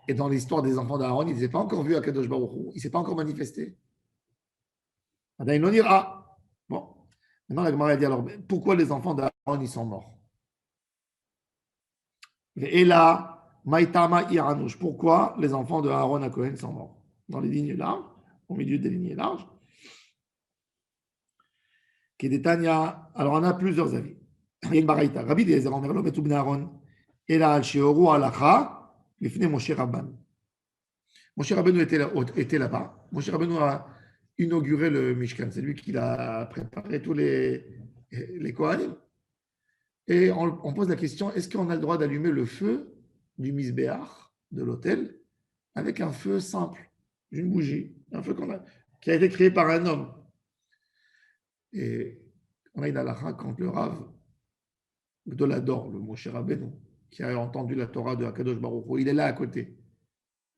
Et dans l'histoire des enfants d'Aaron, ils n'étaient pas encore vus à Kadosh Baruch Hu, il ne s'est pas encore manifesté. Bon, maintenant la Gemara dit alors, pourquoi les enfants d'Aaron ils sont morts? Et là, Maïtama Iranouch, pourquoi les enfants de Aaron à Cohen sont morts? Dans les lignes larges, au milieu des lignes larges. Alors on a plusieurs avis. Il y a une baraïta. Rabbi Eliezer Omer lo betu bnei Aaron ela al sheoru halacha lifnei Moshe Rabban. Moshe Rabbeinu était là-bas. Moshe Rabbeinu a inauguré le Mishkan. C'est lui qui a préparé tous les Kohanim. Et on pose la question, est-ce qu'on a le droit d'allumer le feu du Misbéach, de l'autel, avec un feu simple, une bougie, un feu qui a été créé par un homme? Et on a une halakha quand le Rav Gdolador, le Moshe Rabbeinu, qui a entendu la Torah de Hakadosh Baruch Hu, il est là à côté.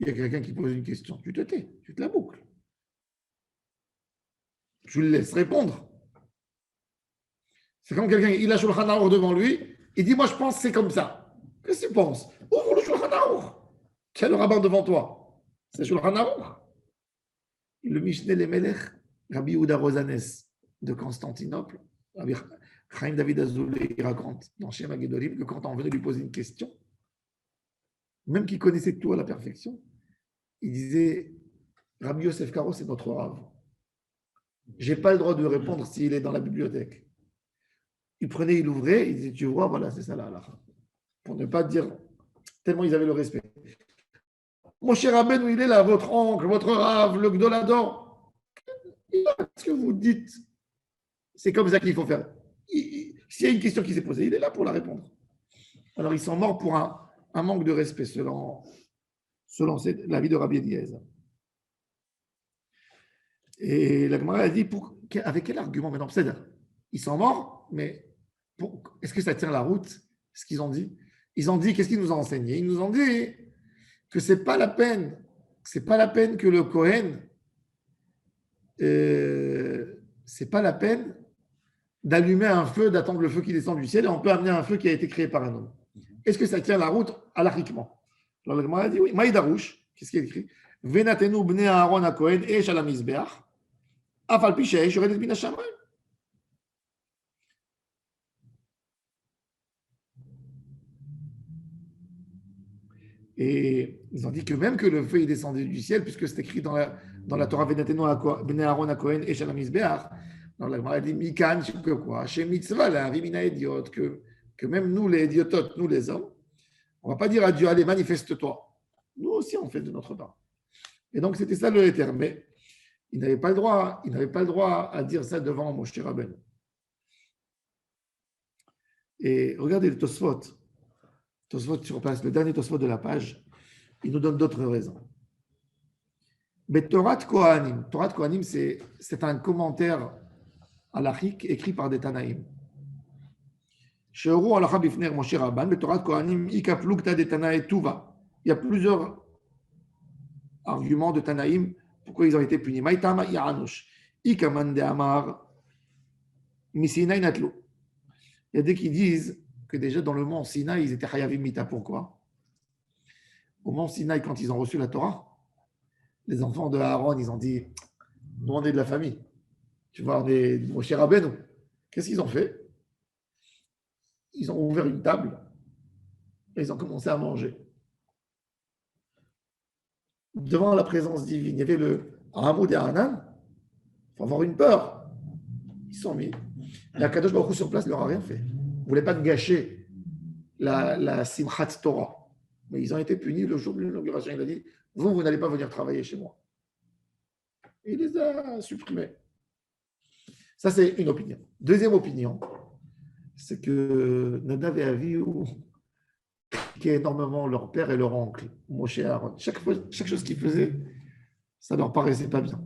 Il y a quelqu'un qui pose une question. Tu te tais, tu te la boucles. Tu le laisses répondre. C'est comme quelqu'un, il a Shulchan Aruch devant lui, il dit, moi je pense que c'est comme ça. Qu'est-ce que tu penses? Ouvre le Shulchan Aruch. Quel le rabbin devant toi? C'est Shulchan Aruch. Le Mishneh le Melech, Rabbi Yehuda Rosanes de Constantinople, Rabbi Chaim David Azoulay, il raconte dans Shema Gedolim que quand on venait lui poser une question, même qu'il connaissait tout à la perfection, il disait, Rabbi Yosef Karo, c'est notre Rav. Je n'ai pas le droit de répondre s'il est dans la bibliothèque. Il prenait, il ouvrait, il disait, tu vois, voilà, c'est ça là. Pour ne pas dire, tellement ils avaient le respect. Mon cher Rabbeinu, il est là, votre oncle, votre Rav, le Gdolador. Qu'est-ce que vous dites? C'est comme ça qu'il faut faire. S'il y a une question qui s'est posée, il est là pour la répondre. Alors, ils sont morts pour un manque de respect, selon l'avis de Rabbi Eliezer. Et la Gemara a dit, avec quel argument maintenant? C'est-à-dire, ils sont morts, mais est-ce que ça tient la route? Ce qu'ils ont dit? Ils ont dit, qu'est-ce qu'ils nous ont enseigné? Ils nous ont dit que ce n'est pas la peine que le Kohen, c'est pas la peine d'allumer un feu, d'attendre le feu qui descend du ciel, et on peut amener un feu qui a été créé par un homme. Est-ce que ça tient la route halachiquement? Alors le Gemara a dit oui. Maïdarouche, qu'est-ce qui est écrit? Venatenu bnei Aaron à Kohen et Shalom Mizbeach, afal pi she'esh yoredet min hashamayim. Et ils ont dit que même que le feu est descendu du ciel, puisque c'est écrit dans la Torah, Venatenu bnei Aaron à Kohen et Shalom Mizbeach. Alors la Gemara dit Mikan, que quoi? Chez mitzvah, la rimina idiote, que même nous, les idiototes, nous les hommes, on ne va pas dire à Dieu, allez, manifeste-toi. Nous aussi, on fait de notre part. Et donc, c'était ça le éther. Mais il n'avait pas le droit à dire ça devant Moshe Rabbeinu. Et regardez le Tosfot. Tosfot sur place, le dernier Tosfot de la page, il nous donne d'autres raisons. Mais Torah Kohanim, c'est un commentaire halachique écrit par des Tanaïm. Il y a plusieurs arguments de Tanaïm pourquoi ils ont été punis. Il y a des qui disent que déjà dans le mont Sinaï, ils étaient Hayavim Mita. Pourquoi? Au mont Sinaï, quand ils ont reçu la Torah, les enfants de Aaron, ils ont dit, nous on est de la famille. Tu vois, on est Moshe Rabbeinu. Qu'est-ce qu'ils ont fait? Ils ont ouvert une table et ils ont commencé à manger. Devant la présence divine, il y avait le Hamoud et Hanan. Il faut avoir une peur. Ils sont mis. Et Akadosh Baruch Hu sur place ne leur a rien fait. Ils ne voulaient pas gâcher la Simchat Torah. Mais ils ont été punis le jour de l'inauguration. Il a dit, vous n'allez pas venir travailler chez moi. Et il les a supprimés. Ça, c'est une opinion. Deuxième opinion, c'est que Nadav et Avihu critiquaient énormément leur père et leur oncle, Moshe et Aaron. Chaque chose qu'ils faisaient, ça ne leur paraissait pas bien.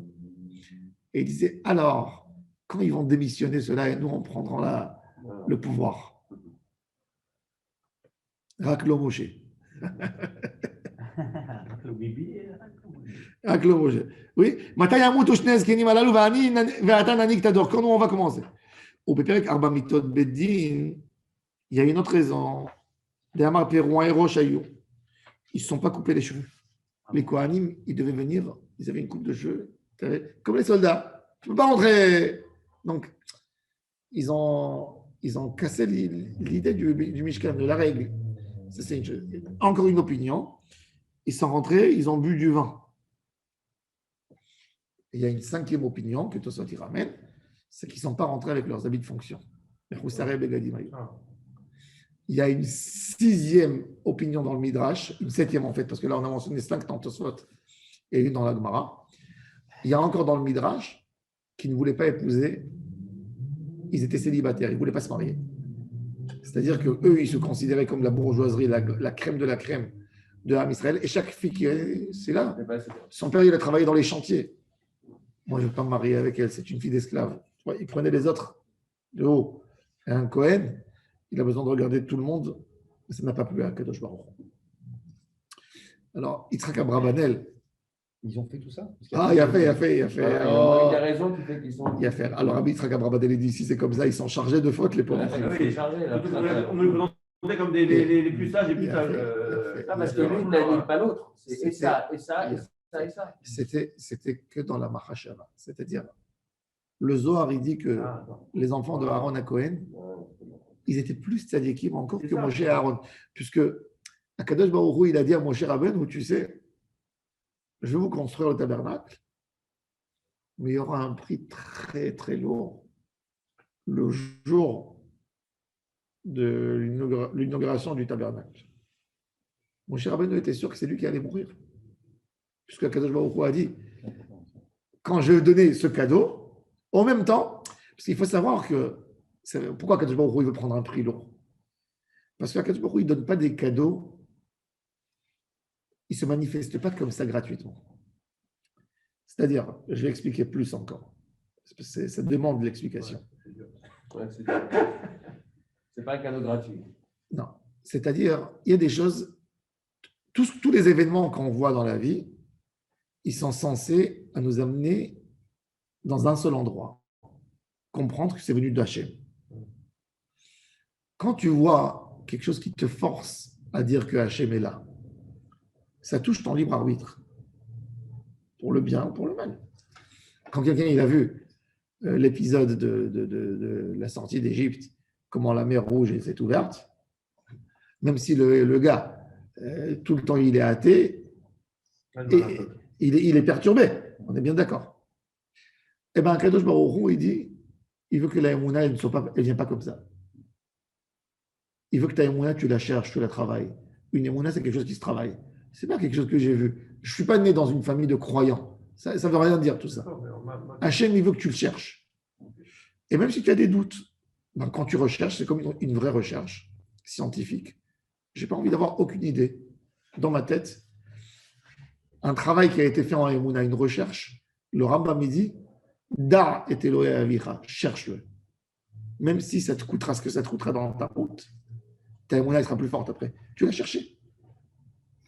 Et il disait, alors, quand ils vont démissionner cela, et nous, on prendra le pouvoir. Raklo Moshe. Le bibi, Raklo Moshe. Oui. Quand nous, on va commencer. Au Pépérec Arba Mitot Beddin, il y a une autre raison. Ils ne se sont pas coupés les cheveux. Les Kohanim, ils devaient venir, ils avaient une coupe de cheveux, comme les soldats. Tu ne peux pas rentrer. Donc, ils ont cassé l'idée du Mishkan, de la règle. Ça, c'est encore une opinion. Ils sont rentrés, ils ont bu du vin. Et il y a une cinquième opinion que Tosot y ramène, c'est qu'ils ne sont pas rentrés avec leurs habits de fonction. Il y a une sixième opinion dans le Midrash, une septième en fait, parce que là on a mentionné 5 dans Tosfot et une dans la Gemara. Il y a encore dans le Midrash qui ne voulaient pas épouser, ils étaient célibataires, ils ne voulaient pas se marier. C'est-à-dire qu'eux, ils se considéraient comme la bourgeoisie, la crème de la crème de l'âme Israël. Et chaque fille qui est, c'est là. Son père, il a travaillé dans les chantiers. Moi, je ne veux pas me marier avec elle, c'est une fille d'esclave. Il prenait les autres de haut. Et un Cohen, il a besoin de regarder tout le monde, mais ça n'a pas plu à Kadosh Baruch. Alors, Yitzhak Abrabanel. Ils ont fait tout ça? Ah, il a fait. Il y a des raisons qui fait qu'ils sont. Il a fait. Alors, Rabbi Yitzhak Abrabanel, il dit ici, c'est comme ça, ils sont chargés de fautes, les pauvres. On nous le présentait comme les plus sages et plus sages. Parce que l'une n'annule pas l'autre. C'est ça. C'était que dans la Mahashava. C'est-à-dire, le Zohar, il dit que les enfants de Aaron à Cohen, ils étaient plus tzadikim encore que Moshe et Aaron. Puisque Akadosh Baruch Hu, il a dit à Moshe Rabbeinu, tu sais, je vais vous construire le tabernacle, mais il y aura un prix très très lourd le jour de l'inauguration du tabernacle. Moshe Rabbeinu était sûr que c'est lui qui allait mourir. Puisque Akadosh Baruch Hu a dit, quand je vais donner ce cadeau, en même temps, parce qu'il faut savoir que pourquoi Akadosh Baruch Hu veut prendre un prix lourd? Parce qu'Akadosh Baruch Hu, il ne donne pas des cadeaux, il ne se manifeste pas comme ça gratuitement. C'est-à-dire, je vais expliquer plus encore. Ça demande de l'explication. C'est pas un cadeau gratuit. Non. C'est-à-dire, il y a des choses, tous les événements qu'on voit dans la vie, ils sont censés à nous amener dans un seul endroit. Comprendre que c'est venu d'Hachem. Quand tu vois quelque chose qui te force à dire que Hachem est là, ça touche ton libre arbitre. Pour le bien ou pour le mal. Quand quelqu'un il a vu l'épisode de la sortie d'Égypte, comment la mer Rouge s'est ouverte, même si le gars, tout le temps il est athée, et il est perturbé, on est bien d'accord. Eh bien, Kadosh Baruch Hu, il dit, il veut que la Emouna, elle ne vienne pas comme ça. Il veut que ta Emouna, tu la cherches, tu la travailles. Une Emouna, c'est quelque chose qui se travaille. Ce n'est pas quelque chose que j'ai vu. Je ne suis pas né dans une famille de croyants. Ça ne veut rien dire tout ça. Hachem, il veut que tu le cherches. Et même si tu as des doutes, ben, quand tu recherches, c'est comme une vraie recherche scientifique. Je n'ai pas envie d'avoir aucune idée dans ma tête. Un travail qui a été fait en Emouna, une recherche, le Rambam dit, Da et Elohe Avicha, cherche-le. Même si ça te coûtera ce que ça te coûtera dans ta route, ta Emouna sera plus forte après. Tu l'as cherché.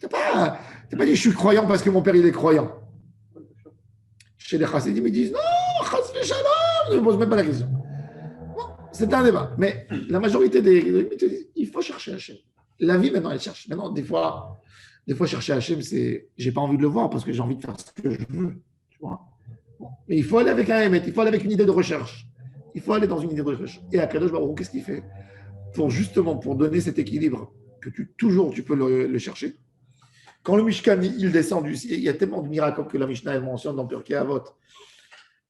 Tu n'as pas dit je suis croyant parce que mon père il est croyant. Chez les chassidim, ils disent non, chas v'shalom, ne pose même pas la question. Bon, c'est un débat. Mais la majorité des te disent il faut chercher Hachem. La vie maintenant, elle cherche. Maintenant, des fois chercher Hachem, c'est j'ai pas envie de le voir parce que j'ai envie de faire ce que je veux. Tu vois. Bon. Mais il faut aller avec un émet, il faut aller avec une idée de recherche. Il faut aller dans une idée de recherche. Et à Kadosh Baruch Hu, qu'est-ce qu'il fait pour donner cet équilibre que tu peux le chercher. Quand le Mishkan, il descend du ciel, il y a tellement de miracles que la Mishnah elle mentionne dans Pirkei Avot.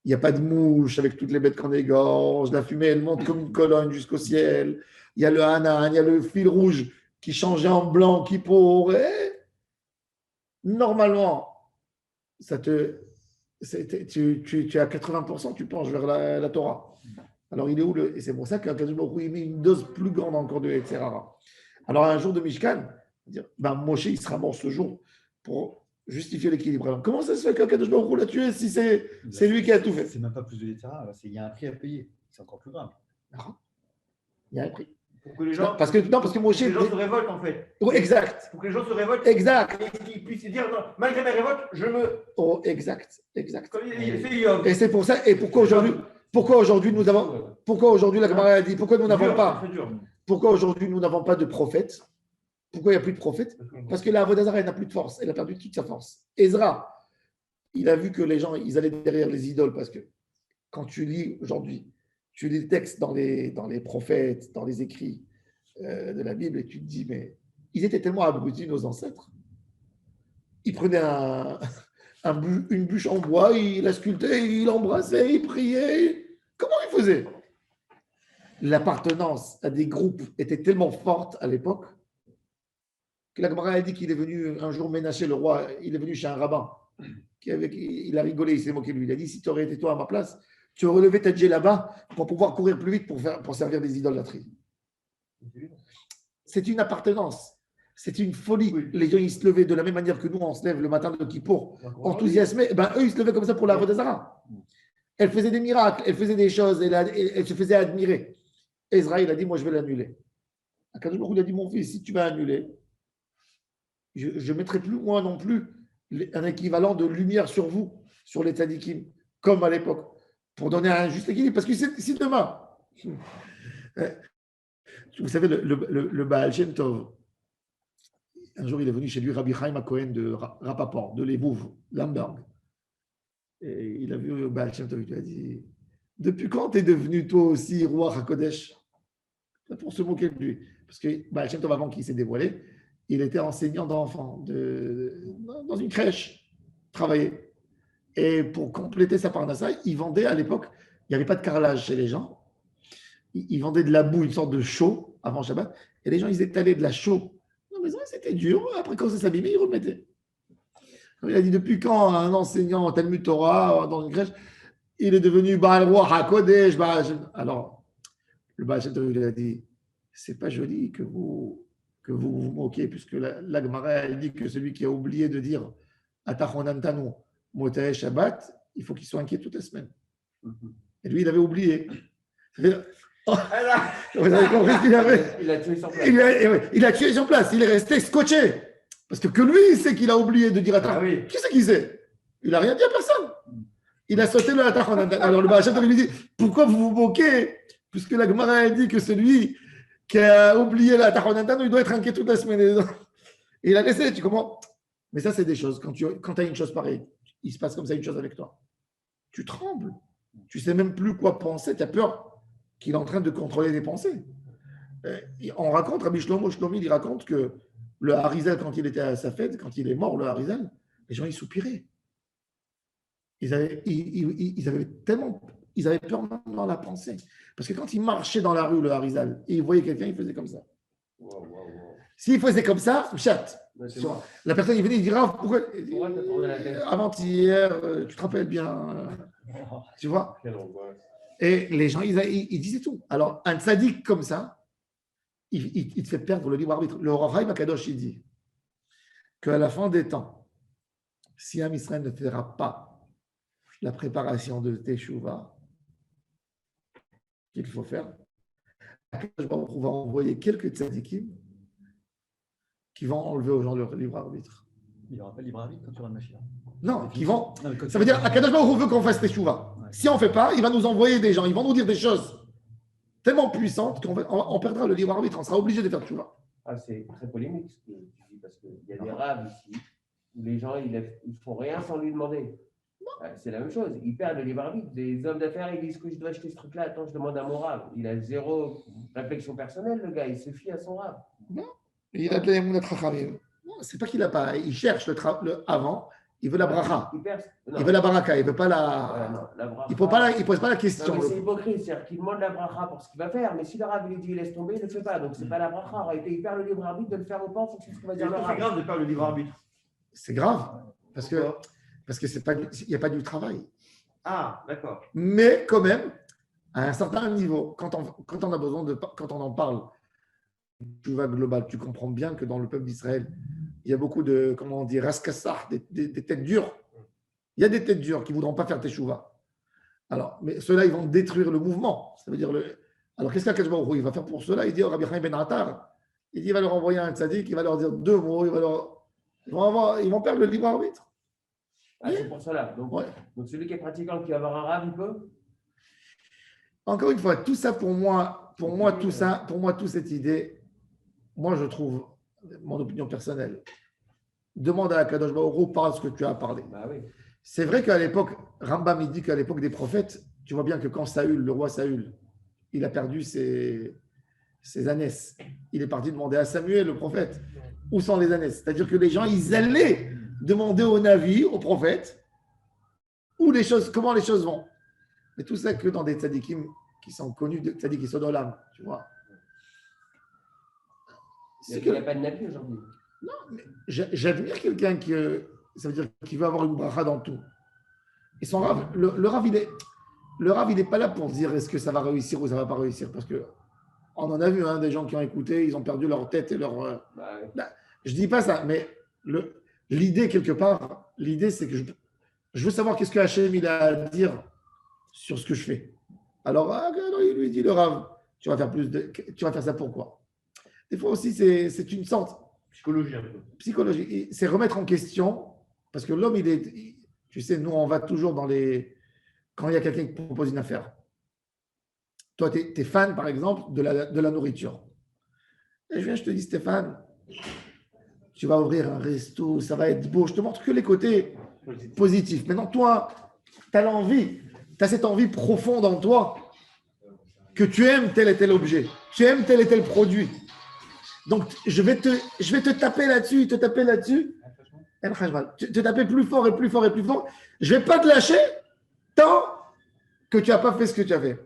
Il n'y a pas de mouche avec toutes les bêtes qu'on égorge, la fumée, elle monte comme une colonne jusqu'au ciel. Il y a le Hanan, il y a le fil rouge qui changeait en blanc, qui pourrait. Normalement, tu es à 80%, tu penches vers la Torah. Alors, il est où et c'est pour ça qu'Akadosh Baruch Hu met une dose plus grande encore de Yetzirah. Alors, un jour de Mishkan, dire, Moshe, il sera mort ce jour pour justifier l'équilibre. Alors, comment ça se fait qu'Akadosh Baruch Hu l'a tué si c'est lui qui a tout fait? C'est même pas plus de l'État, il y a un prix à payer. C'est encore plus grave. Il y a un prix. Pour que les gens, Parce que Moshe. pour que les gens se révoltent, en fait. Oh, exact. Pour que les gens se révoltent. Exact. Et qu'ils puissent dire, non, malgré mes révoltes, je me. Oh, exact. Comme il fait Yov. Et c'est pour ça. Et pourquoi aujourd'hui nous avons. Pourquoi aujourd'hui la Gemara a dit. Pourquoi nous n'avons pas. Pourquoi aujourd'hui nous n'avons pas de prophète? Pourquoi il n'y a plus de prophète? Parce que la Avodah Zarah, elle n'a plus de force. Elle a perdu toute sa force. Ezra, il a vu que les gens, ils allaient derrière les idoles parce que quand tu lis aujourd'hui, tu lis les textes dans les prophètes, dans les écrits de la Bible et tu te dis, mais ils étaient tellement abrutis, nos ancêtres. Ils prenaient une bûche en bois, ils la sculptaient, ils l'embrassaient, ils priaient. Comment ils faisaient? L'appartenance à des groupes était tellement forte à l'époque que la Gemara a dit qu'il est venu un jour Ménaché, le roi, il est venu chez un rabbin. Il a rigolé, il s'est moqué de lui. Il a dit, si tu aurais été toi à ma place, tu aurais levé ta djellaba là-bas pour pouvoir courir plus vite pour servir des idolâtries. C'est une appartenance. C'est une folie. Oui. Les gens, ils se levaient de la même manière que nous, on se lève le matin de Kippour, enthousiasmés. Ben, eux, ils se levaient comme ça pour la Avodah Zarah. Elle faisait des miracles, elle faisait des choses, elle se faisait admirer. Ezra, il a dit, moi, je vais l'annuler. Akadosh Baruch Hu, il a dit, mon fils, si tu vas annuler, je ne mettrai plus, moi non plus, un équivalent de lumière sur vous, sur les tzadikim, comme à l'époque, pour donner un juste équilibre. Parce que si demain, vous savez, le Baal Shem Tov, un jour, il est venu chez lui, Rabbi Chaim Cohen de Rapaport, de Lebouv, Lamberg. Et il a vu le Baal Shem Tov, il lui a dit, depuis quand tu es devenu toi aussi roi HaKodesh? Pour se moquer de lui. Parce que Baal Shem Tov, avant qu'il s'est dévoilé, il était enseignant d'enfants dans une crèche, travaillait. Et pour compléter sa parnassa, il vendait à l'époque, il n'y avait pas de carrelage chez les gens, il vendait de la boue, une sorte de chaux avant Shabbat, et les gens, ils étalaient de la chaux. Non, mais c'était dur, après quand ça s'abîmait, ils remettaient. Il a dit, depuis quand un enseignant en Talmud Torah, dans une crèche, il est devenu Baal Roi HaKodesh, alors, le Baal Shem Tov, il a dit, c'est pas joli que vous vous moquez, puisque la Gemara elle dit que celui qui a oublié de dire Atachonantanu Motae Shabbat, il faut qu'il soit inquiet toute la semaine. Et lui, il avait oublié. Vous avez compris ce qu'il avait? Il a tué sur place. Il a tué sur place. Il est resté scotché. Parce que lui, il sait qu'il a oublié de dire Atachonantanu. Qui c'est qui sait? Il n'a rien dit à personne. Il a sauté le Atachonantanu. Alors le Baal Shem Tov lui dit, pourquoi vous vous moquez? Puisque la Gemara elle dit que celui qui a oublié la Tachonantanu, il doit être inquiet toute la semaine. Et il a laissé, tu comprends? Mais ça, c'est des choses. Quand tu as une chose pareille, il se passe comme ça une chose avec toi. Tu trembles. Tu ne sais même plus quoi penser. Tu as peur qu'il est en train de contrôler tes pensées. On raconte, Rabbi Shlomo Shlomi, il raconte que le Harizal, quand il était à sa fête, quand il est mort, le Harizal, les gens, ils soupiraient. Ils avaient peur même dans la pensée. Parce que quand il marchait dans la rue, le Harizal, et il voyait quelqu'un, il faisait comme ça. S'il faisait comme ça, chat. La personne, il venait, il dit, Rav, pourquoi avant-hier, tu te rappelles bien, tu vois? Et les gens, ils disaient tout. Alors, un tzaddik comme ça, il te fait perdre le libre arbitre. Le Rav Akadosh, il dit qu'à la fin des temps, si un Israël ne fera pas la préparation de Teshuvah qu'il faut faire, on va envoyer quelques tzadikim qui vont enlever aux gens leur libre arbitre. Il n'y aura pas de libre arbitre quand tu auras le Mashiach. Non, qui vont. Ça veut dire, Akadosh Baruch Hu veut qu'on fasse Teshuvah. Ouais. Si on ne fait pas, il va nous envoyer des gens, ils vont nous dire des choses tellement puissantes qu'on perdra le libre arbitre, on sera obligé de faire Teshuvah. Ah, c'est très polémique ce que tu dis, parce qu'il y a des rabbes ici où les gens ils ne font rien sans lui demander. C'est la même chose, ils perdent le libre arbitre. Des hommes d'affaires, ils disent que je dois acheter ce truc-là, attends, je demande à mon rab. Il a zéro réflexion personnelle, le gars, il se fie à son rab. Non, il a de l'émouna trachamim. C'est pas qu'il n'a pas, il cherche le avant, il veut la bracha. Il veut la baraka, il ne veut pas la. La bracha. Il ne pose pas la question. Non, mais c'est hypocrite, c'est-à-dire qu'il demande la bracha pour ce qu'il va faire, mais si le rab lui dit il laisse tomber, il ne le fait pas. Donc c'est pas la bracha. En réalité, il perd le libre arbitre de le faire ou pas en fonction de ce qu'il va dire le rab. C'est grave de perdre le libre arbitre. C'est grave, parce qu'il n'y a pas du travail. Ah, d'accord. Mais quand même, à un certain niveau, quand on a besoin quand on en parle, tu vas global, tu comprends bien que dans le peuple d'Israël, il y a beaucoup de, comment on dit, raskassar, des têtes dures. Il y a des têtes dures qui ne voudront pas faire teshuva. Alors, mais ceux-là, ils vont détruire le mouvement. Ça veut dire Alors, qu'est-ce qu'Akadosh Baruch Hu, il va faire pour cela? Il dit au Rabbi Chaim Ben Attar, il va leur envoyer un tzaddik, il va leur dire 2 mots, ils vont perdre le libre arbitre. Ah, c'est pour cela. Donc, celui qui est pratiquant, qui va avoir un rave, il peut? Encore une fois, tout ça pour moi, toute cette idée, moi je trouve, mon opinion personnelle, demande à Akadosh Baruch Hu, parle ce que tu as parlé. Bah oui. C'est vrai qu'à l'époque, Rambam il dit qu'à l'époque des prophètes, tu vois bien que quand le roi Saül, il a perdu ses ânesse, il est parti demander à Samuel, le prophète, où sont les ânesses? C'est-à-dire que les gens, ils allaient demander au Navi, au prophète, comment les choses vont. Mais tout ça que dans des tzadikim qui sont connus, de tzadikim Sodolam, tu vois. Il n'y a pas de Navi aujourd'hui. Non, mais j'admire quelqu'un ça veut dire qu'il veut avoir une bracha dans tout. Et son rave, le rave, il n'est pas là pour dire est-ce que ça va réussir ou ça ne va pas réussir. Parce qu'on en a vu des gens qui ont écouté, ils ont perdu leur tête et leur. Je ne dis pas ça, mais l'idée, quelque part, c'est que je veux savoir qu'est-ce que Hachem il a à dire sur ce que je fais. Alors, il lui dit le rave, tu vas faire ça pourquoi? Des fois aussi, c'est une sorte. Psychologie un peu. Psychologie. C'est remettre en question, parce que l'homme, tu sais, nous, on va toujours quand il y a quelqu'un qui propose une affaire. Toi, tu es fan, par exemple, de la nourriture. Et je te dis, Stéphane, tu vas ouvrir un resto, ça va être beau. Je te montre que les côtés positifs. Maintenant, toi, tu as cette envie profonde en toi que tu aimes tel et tel objet, tu aimes tel et tel produit. Donc, je vais te taper là-dessus, te taper plus fort et plus fort et plus fort. Je ne vais pas te lâcher tant que tu n'as pas fait ce que tu as fait.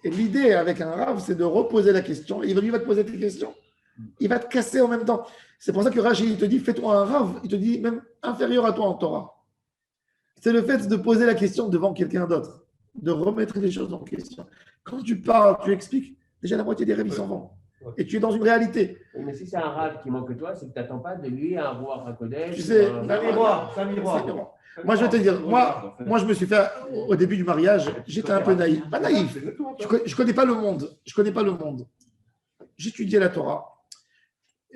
Et l'idée avec un rave, c'est de reposer la question. Il va te poser tes questions. Il va te casser en même temps. C'est pour ça que Rashi, il te dit, fais-toi un rave. Il te dit, même inférieur à toi en Torah. C'est le fait de poser la question devant quelqu'un d'autre, de remettre les choses en question. Quand tu parles, tu expliques, déjà la moitié des rêves, ils s'en vont. Et tu es dans une réalité. Oui, mais si c'est un rave qui manque toi, c'est que tu n'attends pas de lui un roi à Kodesh. Tu sais, C'est un miroir. Moi, je vais te dire, moi, je me suis fait, au début du mariage, j'étais un peu naïf. Pas naïf. Je ne connais pas le monde. J'étudiais la Torah.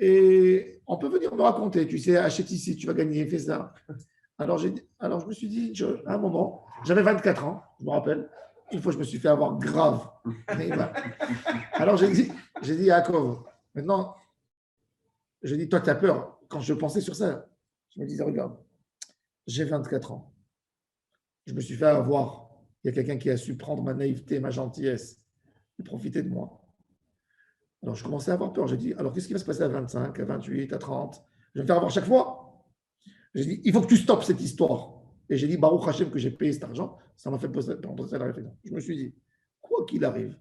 Et on peut venir me raconter, tu sais, achète ici, tu vas gagner, fais ça. Alors, je me suis dit, à un moment, j'avais 24 ans, je me rappelle, une fois, je me suis fait avoir grave. Alors, j'ai dit, Yaakov, maintenant, je dis, toi, tu as peur. Quand je pensais sur ça, je me disais, regarde, j'ai 24 ans. Je me suis fait avoir. Il y a quelqu'un qui a su prendre ma naïveté, ma gentillesse, et profiter de moi. Alors, je commençais à avoir peur. J'ai dit, alors, qu'est-ce qui va se passer à 25, à 28, à 30? Je vais me faire avoir chaque fois. J'ai dit, il faut que tu stoppes cette histoire. Et j'ai dit, Baruch Hashem, que j'ai payé cet argent, ça m'a fait poser la réflexion. Je me suis dit, quoi qu'il arrive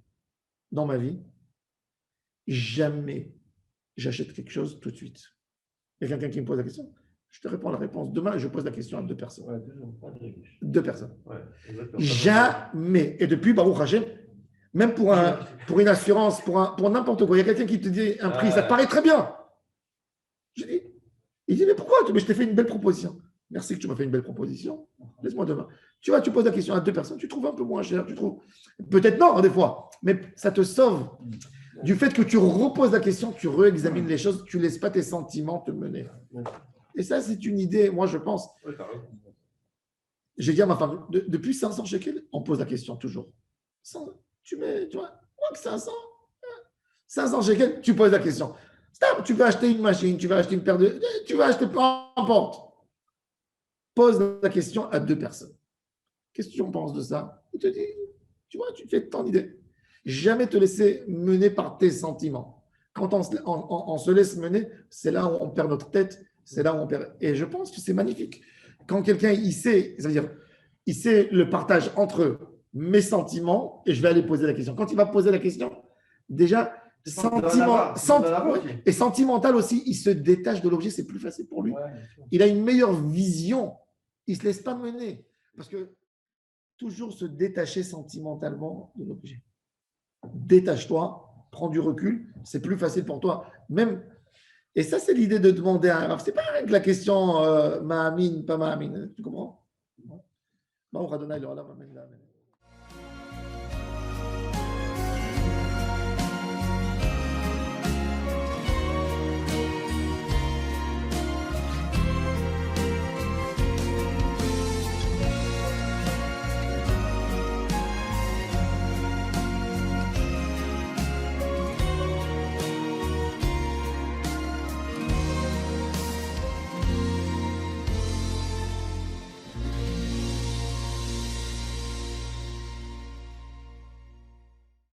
dans ma vie, jamais j'achète quelque chose tout de suite. Il y a quelqu'un qui me pose la question, je te réponds la réponse. Demain, je pose la question à 2 personnes. Deux personnes. Jamais. Et depuis, Baruch Hashem, même pour une assurance, pour n'importe quoi, il y a quelqu'un qui te dit un prix, ça te paraît très bien. Je dis, il dit, mais pourquoi? Mais je t'ai fait une belle proposition. Merci que tu m'as fait une belle proposition. Laisse-moi demain. Tu poses la question à 2 personnes, tu trouves un peu moins cher, tu trouves. Peut-être non, des fois, mais ça te sauve du fait que tu reposes la question, tu réexamines les choses, tu ne laisses pas tes sentiments te mener. Et ça, c'est une idée, moi, je pense. J'ai dit à ma femme, depuis 500 shekels, on pose la question toujours. Tu vois, moi que 500 shekels, tu poses la question. Tu vas acheter une machine, tu vas acheter une paire de. Tu vas acheter, peu importe. Pose la question à 2 personnes. Qu'est-ce que tu en penses de ça? Il te dit, tu vois, tu te fais ton idée. Jamais te laisser mener par tes sentiments. Quand on se laisse mener, c'est là où on perd notre tête, c'est là où on perd. Et je pense que c'est magnifique. Quand quelqu'un, il sait le partage entre mes sentiments et je vais aller poser la question. Quand il va poser la question, déjà, sentimental aussi, il se détache de l'objet, c'est plus facile pour lui. Il a une meilleure vision. Il ne se laisse pas mener. Parce que toujours se détacher sentimentalement de l'objet. Détache-toi, prends du recul, c'est plus facile pour toi. Même, Et ça, c'est l'idée de demander à un Rav. Ce n'est pas rien que la question Ma'amin, pas Ma'amin. Tu comprends? Bon, on va donner le Olam, amen, amen.